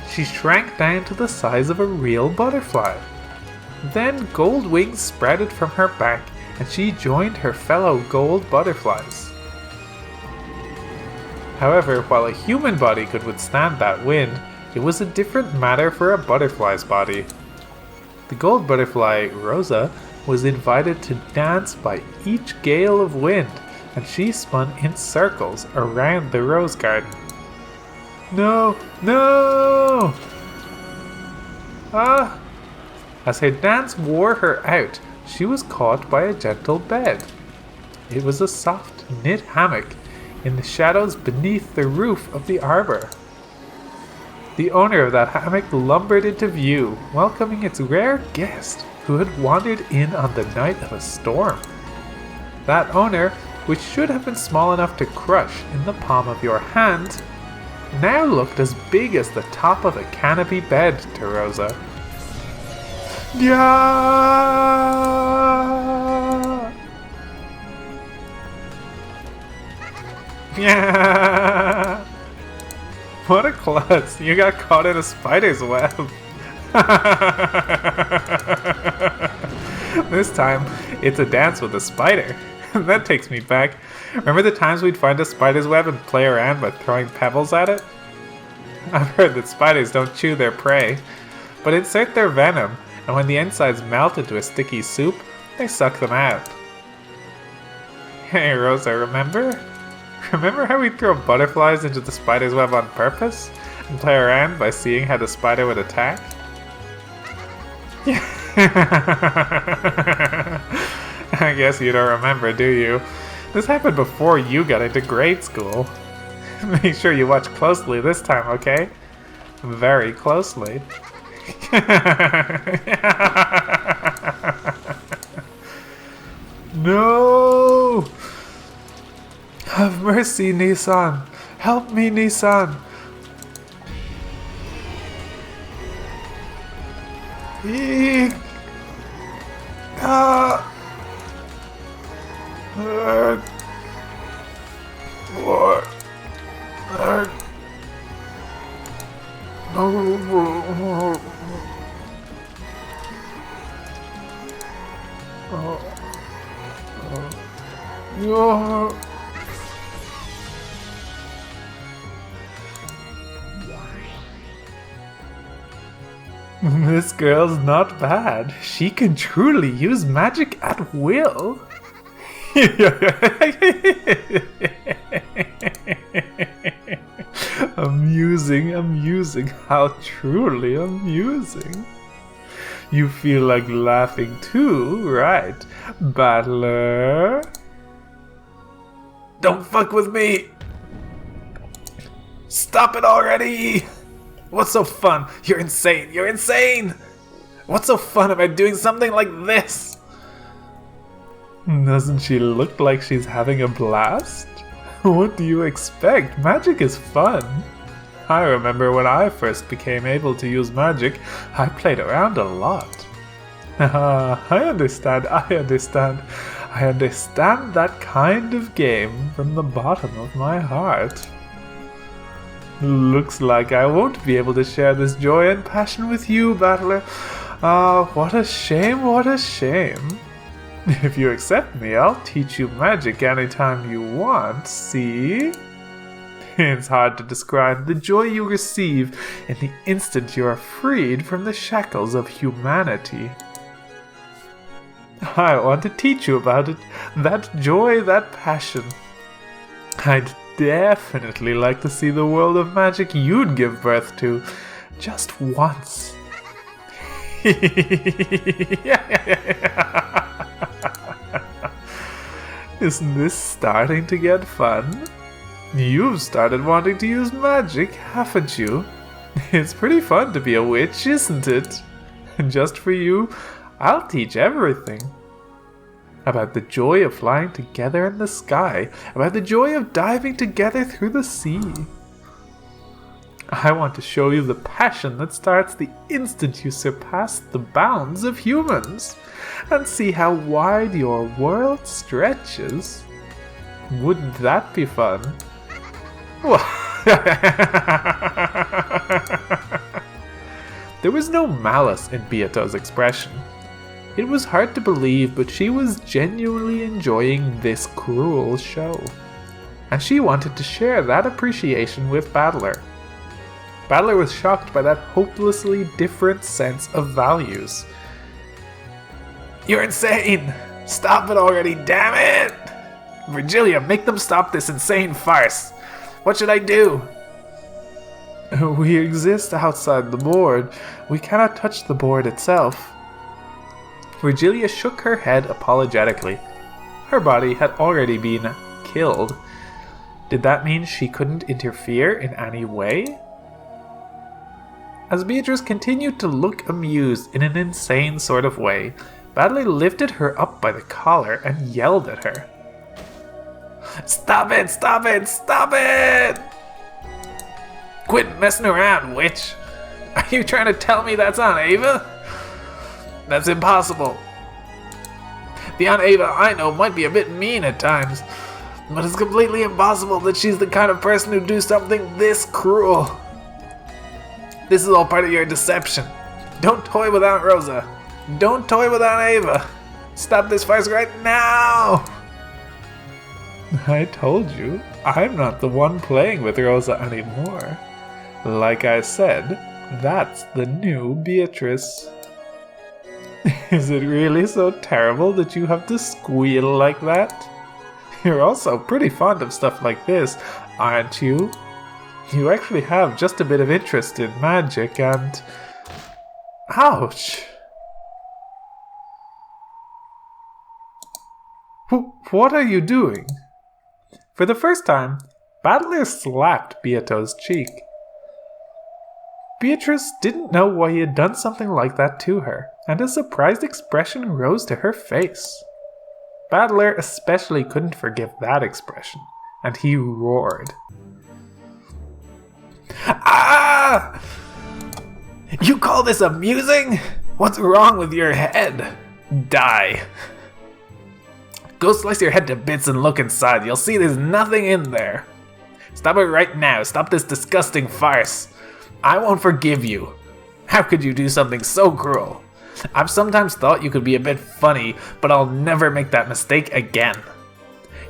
She shrank down to the size of a real butterfly. Then gold wings sprouted from her back and she joined her fellow gold butterflies. However, while a human body could withstand that wind, it was a different matter for a butterfly's body. The gold butterfly, Rosa, was invited to dance by each gale of wind, and she spun in circles around the rose garden. No! No! Ah! As her dance wore her out, she was caught by a gentle bed. It was a soft knit hammock in the shadows beneath the roof of the arbor. The owner of that hammock lumbered into view, welcoming its rare guest who had wandered in on the night of a storm. That owner, which should have been small enough to crush in the palm of your hand, now looked as big as the top of a canopy bed to Rosa. Yeah! Yeah! What a klutz! You got caught in a spider's web! This time, it's a dance with a spider. That takes me back. Remember the times we'd find a spider's web and play around by throwing pebbles at it? I've heard that spiders don't chew their prey, but insert their venom, and when the insides melt into a sticky soup, they suck them out. Hey Rosa, remember? Remember how we throw butterflies into the spider's web on purpose? And play around by seeing how the spider would attack? Yeah. I guess you don't remember, do you? This happened before you got into grade school. Make sure you watch closely this time, okay? Very closely. No! Have mercy, Nissan! Help me, Nissan! Eek! Ah! What? This girl's not bad. She can truly use magic at will. Amusing, how truly amusing. You feel like laughing too, right, Battler? Don't fuck with me! Stop it already! What's so fun? You're insane! What's so fun about doing something like this? Doesn't she look like she's having a blast? What do you expect? Magic is fun. I remember when I first became able to use magic, I played around a lot. I understand that kind of game from the bottom of my heart. Looks like I won't be able to share this joy and passion with you, Battler. What a shame. If you accept me, I'll teach you magic anytime you want, see? It's hard to describe the joy you receive in the instant you are freed from the shackles of humanity. I want to teach you about it, that joy, that passion. I'd definitely like to see the world of magic you'd give birth to, just once. Isn't this starting to get fun? You've started wanting to use magic, haven't you? It's pretty fun to be a witch, isn't it? And just for you, I'll teach everything. About the joy of flying together in the sky, about the joy of diving together through the sea. I want to show you the passion that starts the instant you surpass the bounds of humans, and see how wide your world stretches. Wouldn't that be fun? There was no malice in Beato's expression. It was hard to believe, but she was genuinely enjoying this cruel show. And she wanted to share that appreciation with Battler. Battler was shocked by that hopelessly different sense of values. You're insane! Stop it already, damn it! Virgilia, make them stop this insane farce! What should I do? We exist outside the board. We cannot touch the board itself. Virgilia shook her head apologetically. Her body had already been killed. Did that mean she couldn't interfere in any way? As Beatrice continued to look amused in an insane sort of way, Battler lifted her up by the collar and yelled at her. Stop it! Stop it! Stop it! Quit messing around, witch! Are you trying to tell me that's Aunt Eva? That's impossible. The Aunt Eva I know might be a bit mean at times, but it's completely impossible that she's the kind of person who'd do something this cruel. This is all part of your deception. Don't toy with Aunt Rosa. Don't toy with Aunt Eva. Stop this farce right now! I told you, I'm not the one playing with Rosa anymore. Like I said, that's the new Beatrice. Is it really so terrible that you have to squeal like that? You're also pretty fond of stuff like this, aren't you? You actually have just a bit of interest in magic and... Ouch! What are you doing? For the first time, Battler slapped Beato's cheek. Beatrice didn't know why he had done something like that to her, and a surprised expression rose to her face. Battler especially couldn't forgive that expression, and he roared. Ah! You call this amusing? What's wrong with your head? Die. Go slice your head to bits and look inside. You'll see there's nothing in there. Stop it right now. Stop this disgusting farce. I won't forgive you. How could you do something so cruel? I've sometimes thought you could be a bit funny, but I'll never make that mistake again.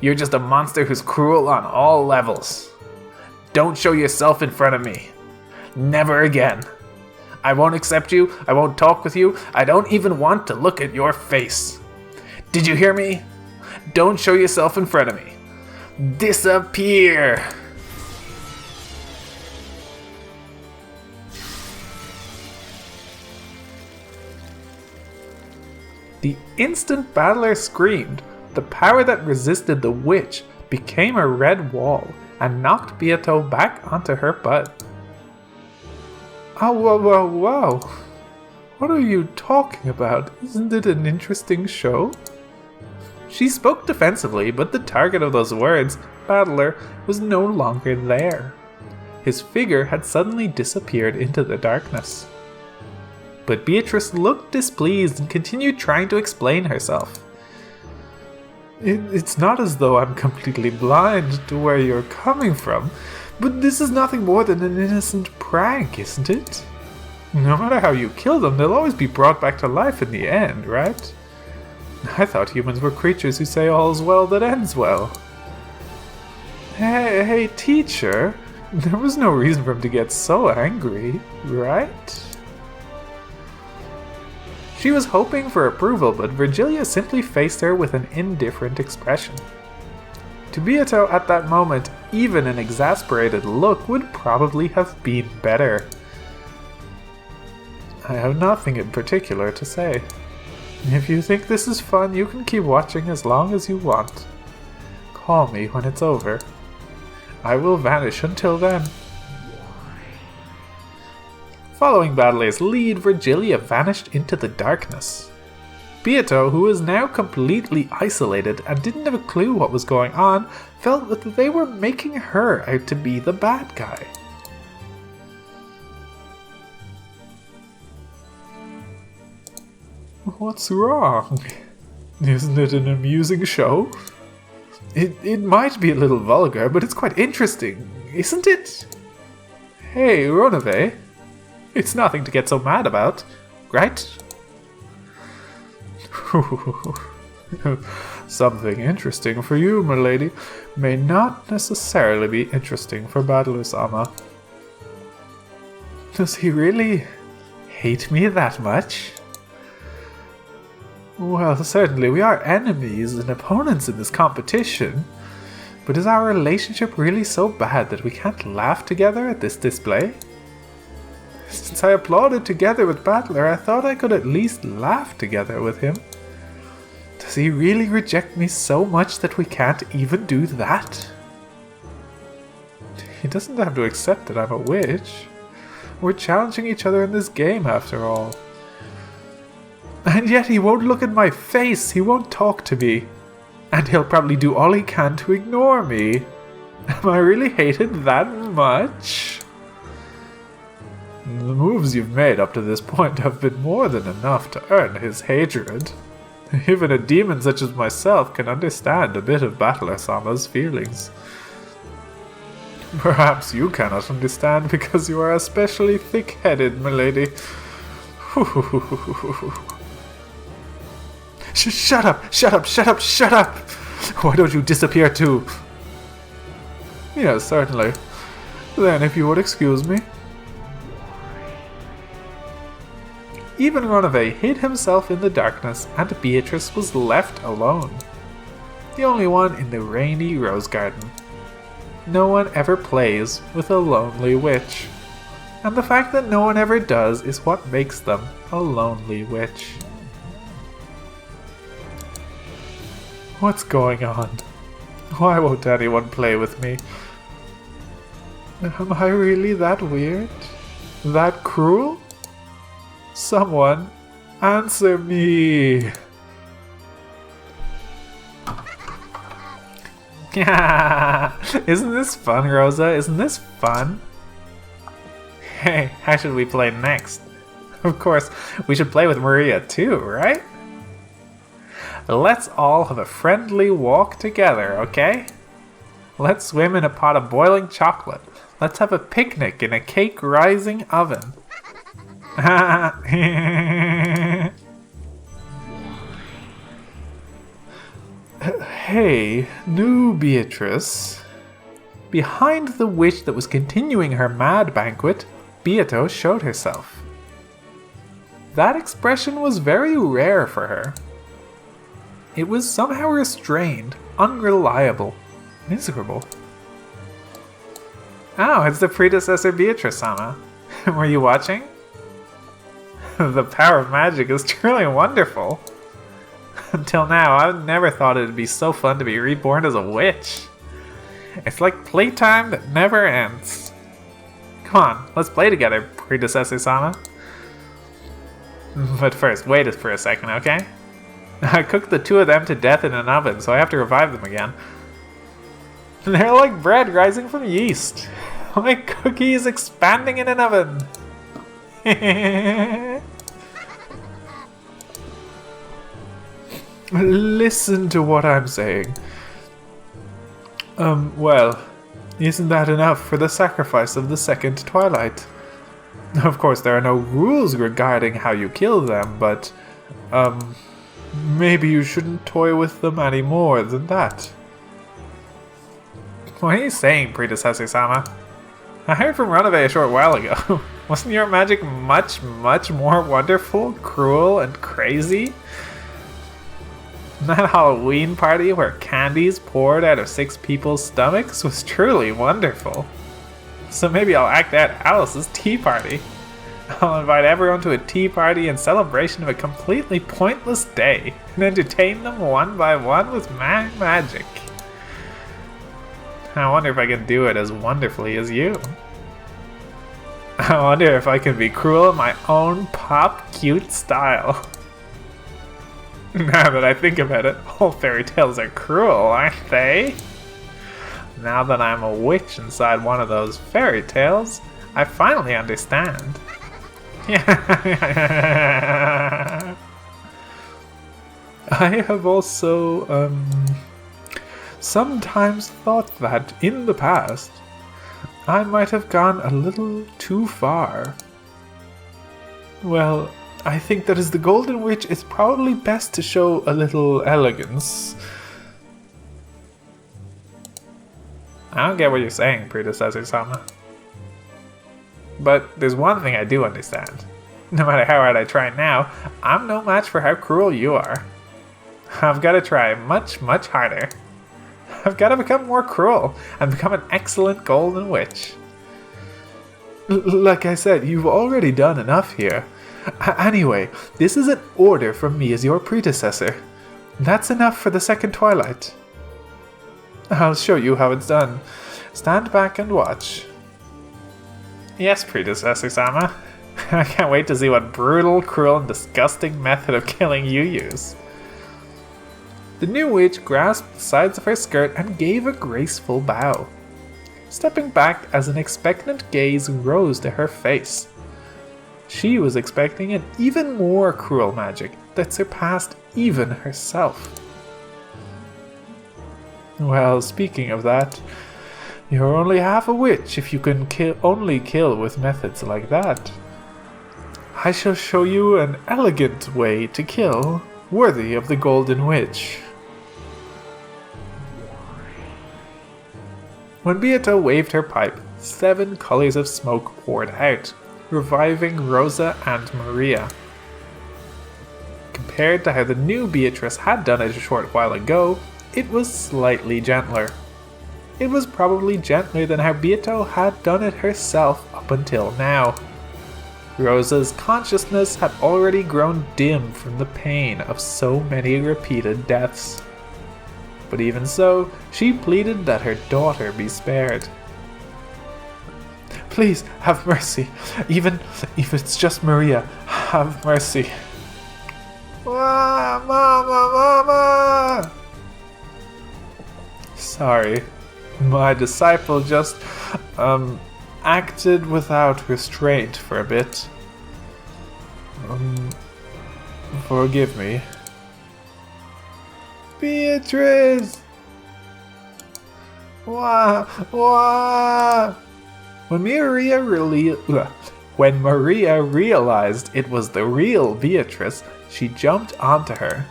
You're just a monster who's cruel on all levels. Don't show yourself in front of me. Never again. I won't accept you. I won't talk with you. I don't even want to look at your face. Did you hear me? Don't show yourself in front of me. Disappear! The instant Battler screamed, the power that resisted the witch became a red wall and knocked Beato back onto her butt. Oh, whoa. What are you talking about? Isn't it an interesting show? She spoke defensively, but the target of those words, Battler, was no longer there. His figure had suddenly disappeared into the darkness. But Beatrice looked displeased and continued trying to explain herself. It's not as though I'm completely blind to where you're coming from, but this is nothing more than an innocent prank, isn't it? No matter how you kill them, they'll always be brought back to life in the end, right? I thought humans were creatures who say all's well that ends well. Hey, teacher, there was no reason for him to get so angry, right? She was hoping for approval, but Virgilia simply faced her with an indifferent expression. To Beato at that moment, even an exasperated look would probably have been better. I have nothing in particular to say. If you think this is fun, you can keep watching as long as you want. Call me when it's over. I will vanish until then. Following Battler's lead, Virgilia vanished into the darkness. Beato, who was now completely isolated and didn't have a clue what was going on, felt that they were making her out to be the bad guy. What's wrong? Isn't it an amusing show? It might be a little vulgar, but it's quite interesting, isn't it? Hey, Ronave. It's nothing to get so mad about, right? Something interesting for you, milady, may not necessarily be interesting for Battler-sama. Does he really hate me that much? Well, certainly we are enemies and opponents in this competition, but is our relationship really so bad that we can't laugh together at this display? Since I applauded together with Battler, I thought I could at least laugh together with him. Does he really reject me so much that we can't even do that? He doesn't have to accept that I'm a witch. We're challenging each other in this game after all. And yet he won't look at my face, he won't talk to me. And he'll probably do all he can to ignore me. Am I really hated that much? The moves you've made up to this point have been more than enough to earn his hatred. Even a demon such as myself can understand a bit of Battler-sama's feelings. Perhaps you cannot understand because you are especially thick-headed, milady. Shut up! Why don't you disappear too? Yes, certainly. Then if you would excuse me. Even Ronave hid himself in the darkness, and Beatrice was left alone. the only one in the rainy rose garden. No one ever plays with a lonely witch. And the fact that no one ever does is what makes them a lonely witch. What's going on? Why won't anyone play with me? Am I really that weird? That cruel? Someone answer me! Isn't this fun, Rosa? Isn't this fun? Hey, how should we play next? Of course, we should play with Maria too, right? Let's all have a friendly walk together, okay? Let's swim in a pot of boiling chocolate. Let's have a picnic in a cake-rising oven. Hey, new Beatrice. Behind the witch that was continuing her mad banquet, Beato showed herself. That expression was very rare for her. It was somehow restrained, unreliable, miserable. Oh, it's the predecessor Beatrice-sama. Were you watching? The power of magic is truly wonderful. Until now, I've never thought it'd be so fun to be reborn as a witch. It's like playtime that never ends. Come on, let's play together, predecessor-sama. But first, wait for a second, okay? I cooked the two of them to death in an oven, so I have to revive them again. They're like bread rising from yeast. Like cookies expanding in an oven. Listen to what I'm saying. Well, isn't that enough for the sacrifice of the second twilight? Of course, there are no rules regarding how you kill them, but, maybe you shouldn't toy with them any more than that. What are you saying, predecessor-sama? I heard from Runaway a short while ago. Wasn't your magic much, much more wonderful, cruel, and crazy? That Halloween party where candies poured out of 6 people's stomachs was truly wonderful. So maybe I'll act out Alice's tea party. I'll invite everyone to a tea party in celebration of a completely pointless day and entertain them one by one with magic. I wonder if I can do it as wonderfully as you. I wonder if I can be cruel in my own pop-cute style. Now that I think about it, all fairy tales are cruel, aren't they? Now that I'm a witch inside one of those fairy tales, I finally understand. I have also, sometimes thought that, in the past, I might have gone a little too far. Well, I think that as the Golden Witch, it's probably best to show a little elegance. I don't get what you're saying, predecessor-sama. But there's one thing I do understand. No matter how hard I try now, I'm no match for how cruel you are. I've got to try much, much harder. I've got to become more cruel and become an excellent Golden Witch. Like I said, you've already done enough here. Anyway, this is an order from me as your predecessor. That's enough for the second twilight. I'll show you how it's done. Stand back and watch. Yes, predecessor-sama. I can't wait to see what brutal, cruel, and disgusting method of killing you use. The new witch grasped the sides of her skirt and gave a graceful bow, stepping back as an expectant gaze rose to her face. She was expecting an even more cruel magic that surpassed even herself. Well, speaking of that, you're only half a witch if you can only kill with methods like that. I shall show you an elegant way to kill, worthy of the Golden Witch. When Beato waved her pipe, 7 colors of smoke poured out, reviving Rosa and Maria. Compared to how the new Beatrice had done it a short while ago, it was slightly gentler. It was probably gentler than how Beato had done it herself up until now. Rosa's consciousness had already grown dim from the pain of so many repeated deaths. But even so, she pleaded that her daughter be spared. Please, have mercy. Even if it's just Maria, have mercy. Ah, Mama! Sorry, my disciple just, acted without restraint for a bit. Forgive me. Beatrice! Wah! When Maria realized it was the real Beatrice, she jumped onto her.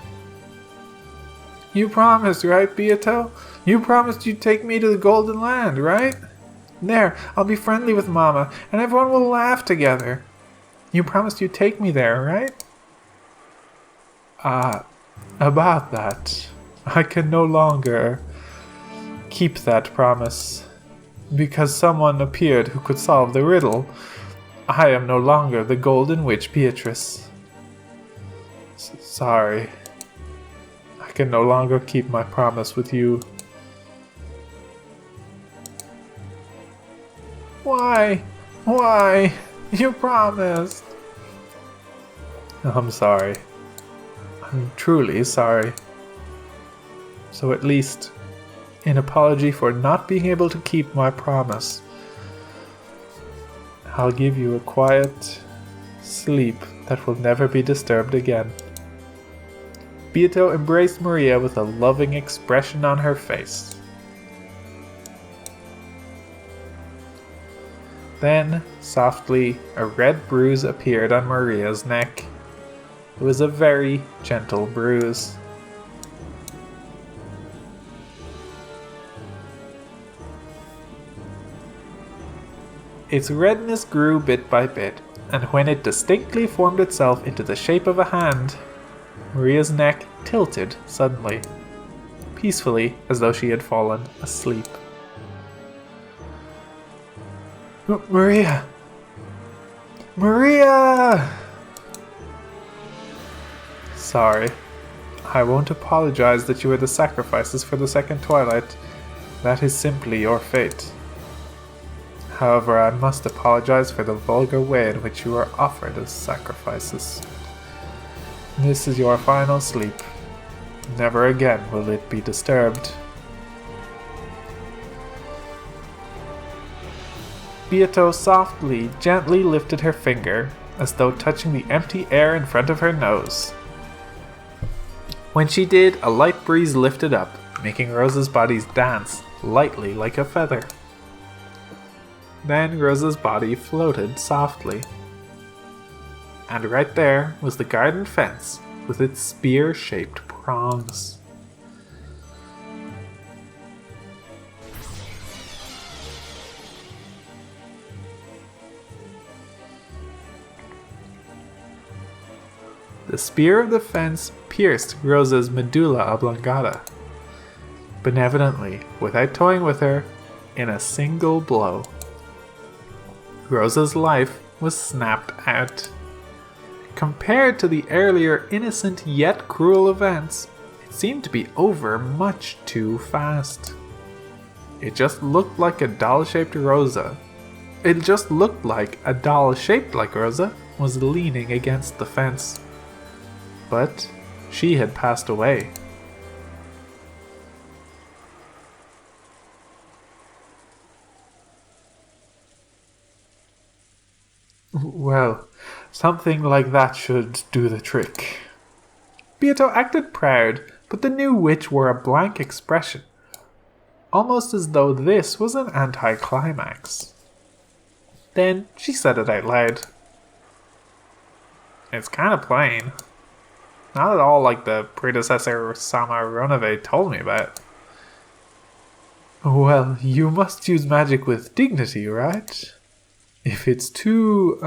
You promised, right, Beato? You promised you'd take me to the Golden Land, right? There, I'll be friendly with Mama, and everyone will laugh together. You promised you'd take me there, right? About that, I can no longer keep that promise. Because someone appeared who could solve the riddle, I am no longer the Golden Witch Beatrice. Sorry. I can no longer keep my promise with you. Why? Why? You promised. I'm sorry. I'm truly sorry. So at least, in apology for not being able to keep my promise, I'll give you a quiet sleep that will never be disturbed again. Beato embraced Maria with a loving expression on her face. Then, softly, a red bruise appeared on Maria's neck. It was a very gentle bruise. Its redness grew bit by bit, and when it distinctly formed itself into the shape of a hand, Maria's neck tilted suddenly, peacefully as though she had fallen asleep. Maria! Maria! Sorry. I won't apologize that you were the sacrifices for the second twilight. That is simply your fate. However, I must apologize for the vulgar way in which you are offered as sacrifices. This is your final sleep. Never again will it be disturbed. Beato softly, gently lifted her finger, as though touching the empty air in front of her nose. When she did, a light breeze lifted up, making Rosa's body dance lightly like a feather. Then Rosa's body floated softly. And right there was the garden fence with its spear-shaped prongs. The spear of the fence pierced Rosa's medulla oblongata, benevolently, without toying with her, in a single blow. Rosa's life was snapped out. Compared to the earlier innocent yet cruel events, it seemed to be over much too fast. It just looked like a doll-shaped Rosa. It just looked like a doll shaped like Rosa was leaning against the fence. But she had passed away. Well, something like that should do the trick. Beato acted proud, but the new witch wore a blank expression, almost as though this was an anticlimax. Then she said it out loud. It's kind of plain. Not at all like the predecessor Sama Ronave told me about. Well, you must use magic with dignity, right? If it's too,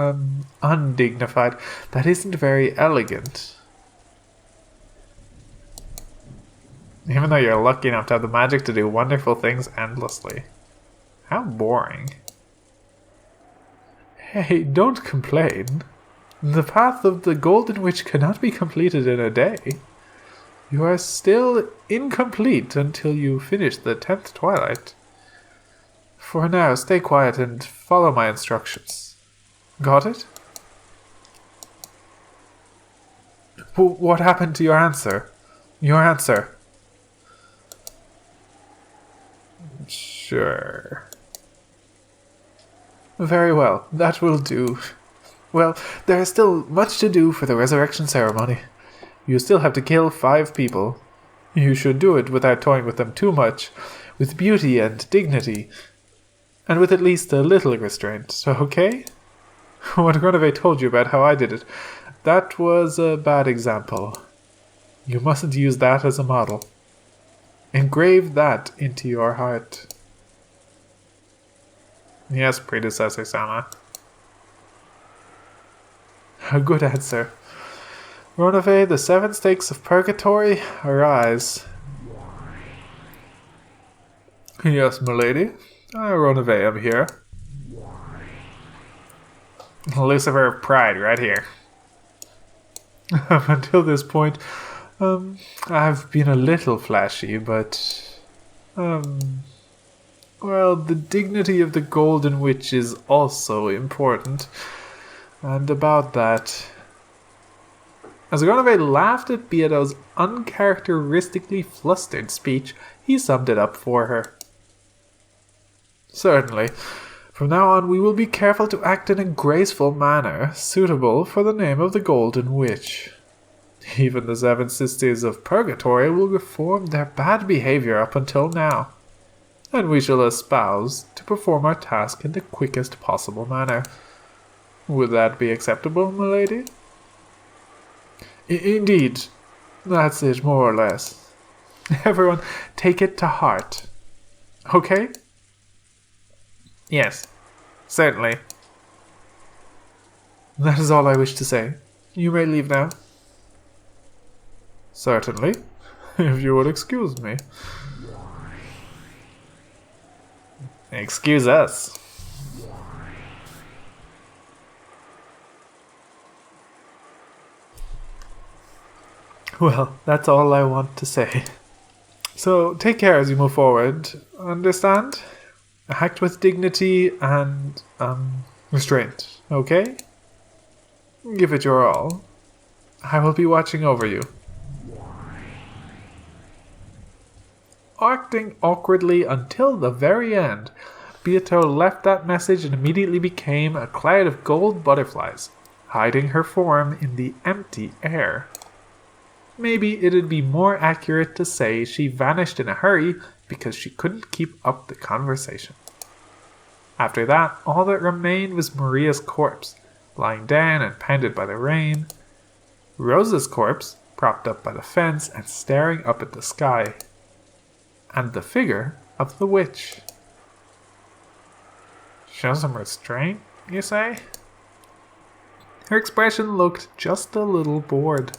undignified, that isn't very elegant. Even though you're lucky enough to have the magic to do wonderful things endlessly. How boring. Hey, don't complain. The path of the Golden Witch cannot be completed in a day. You are still incomplete until you finish the 10th twilight. For now, stay quiet and follow my instructions. Got it? What happened to your answer? Your answer. Sure. Very well, that will do. Well, there is still much to do for the resurrection ceremony. You still have to kill 5 people. You should do it without toying with them too much, with beauty and dignity, and with at least a little restraint, okay? What Grenove told you about how I did it, that was a bad example. You mustn't use that as a model. Engrave that into your heart. Yes, predecessor-sama. A good answer. Grenove, the 7 stakes of purgatory, arise. Yes, milady. Grenove, I'm here. Lucifer of Pride, right here. Up until this point, I've been a little flashy, but, well, the dignity of the Golden Witch is also important. And about that... As Grenove laughed at Beato's uncharacteristically flustered speech, he summed it up for her. Certainly. From now on, we will be careful to act in a graceful manner, suitable for the name of the Golden Witch. Even the 7 Sisters of Purgatory will reform their bad behavior up until now, and we shall espouse to perform our task in the quickest possible manner. Would that be acceptable, milady? Indeed. That's it, more or less. Everyone, take it to heart. Okay? Yes, certainly. That is all I wish to say. You may leave now. Certainly, if you will excuse me. Excuse us. Well, that's all I want to say. So, take care as you move forward. Understand? Act with dignity and, restraint, okay? Give it your all. I will be watching over you. Acting awkwardly until the very end, Beato left that message and immediately became a cloud of gold butterflies, hiding her form in the empty air. Maybe it'd be more accurate to say she vanished in a hurry because she couldn't keep up the conversation. After that, all that remained was Maria's corpse, lying down and pounded by the rain, Rosa's corpse, propped up by the fence and staring up at the sky, and the figure of the witch. Show some restraint, you say? Her expression looked just a little bored.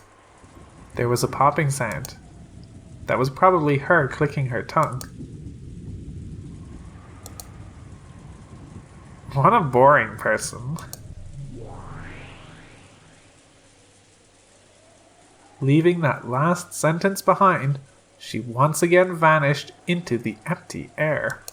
There was a popping sound. That was probably her clicking her tongue. What a boring person. Leaving that last sentence behind, she once again vanished into the empty air.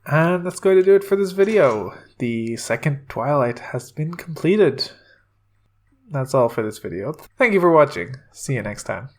And that's going to do it for this video. The 2nd Twilight has been completed. That's all for this video. Thank you for watching. See you next time.